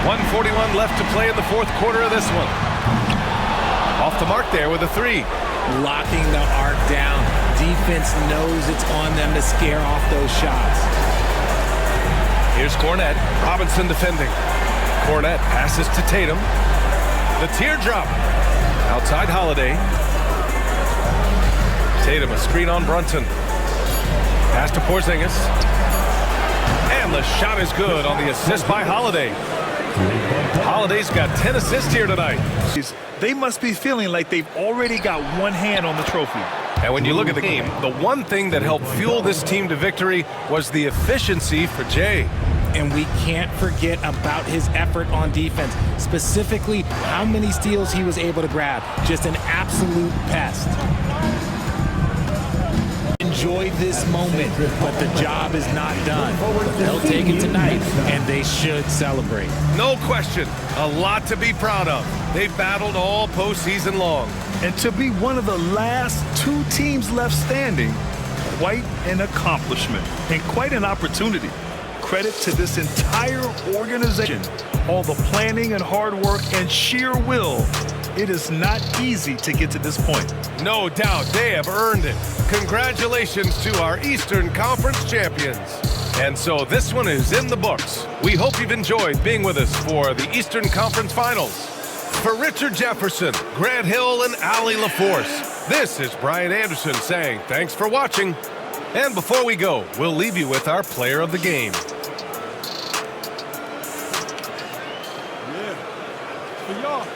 1:41 left to play in the fourth quarter of this one. Off the mark there with a three. Locking the arc down. Defense knows it's on them to scare off those shots. Here's Cornette. Robinson defending. Cornette passes to Tatum. The teardrop. Outside Holiday. Tatum, a screen on Brunson. Pass to Porzingis. And the shot is good on the assist by Holiday. Holiday's got 10 assists here tonight. They must be feeling like they've already got one hand on the trophy. And when you look at the game, the one thing that helped fuel this team to victory was the efficiency for Jay. And we can't forget about his effort on defense, specifically how many steals he was able to grab. Just an absolute pest. Enjoy this moment, but the job is not done. They'll take it tonight, and they should celebrate. No question, a lot to be proud of. They've battled all postseason long. And to be one of the last two teams left standing, quite an accomplishment and quite an opportunity. Credit to this entire organization. All the planning and hard work and sheer will. It is not easy to get to this point. No doubt they have earned it. Congratulations to our Eastern Conference champions. And so this one is in the books. We hope you've enjoyed being with us for the Eastern Conference Finals. For Richard Jefferson, Grant Hill, and Allie LaForce, this is Brian Anderson saying thanks for watching. And before we go, we'll leave you with our player of the game. For y'all.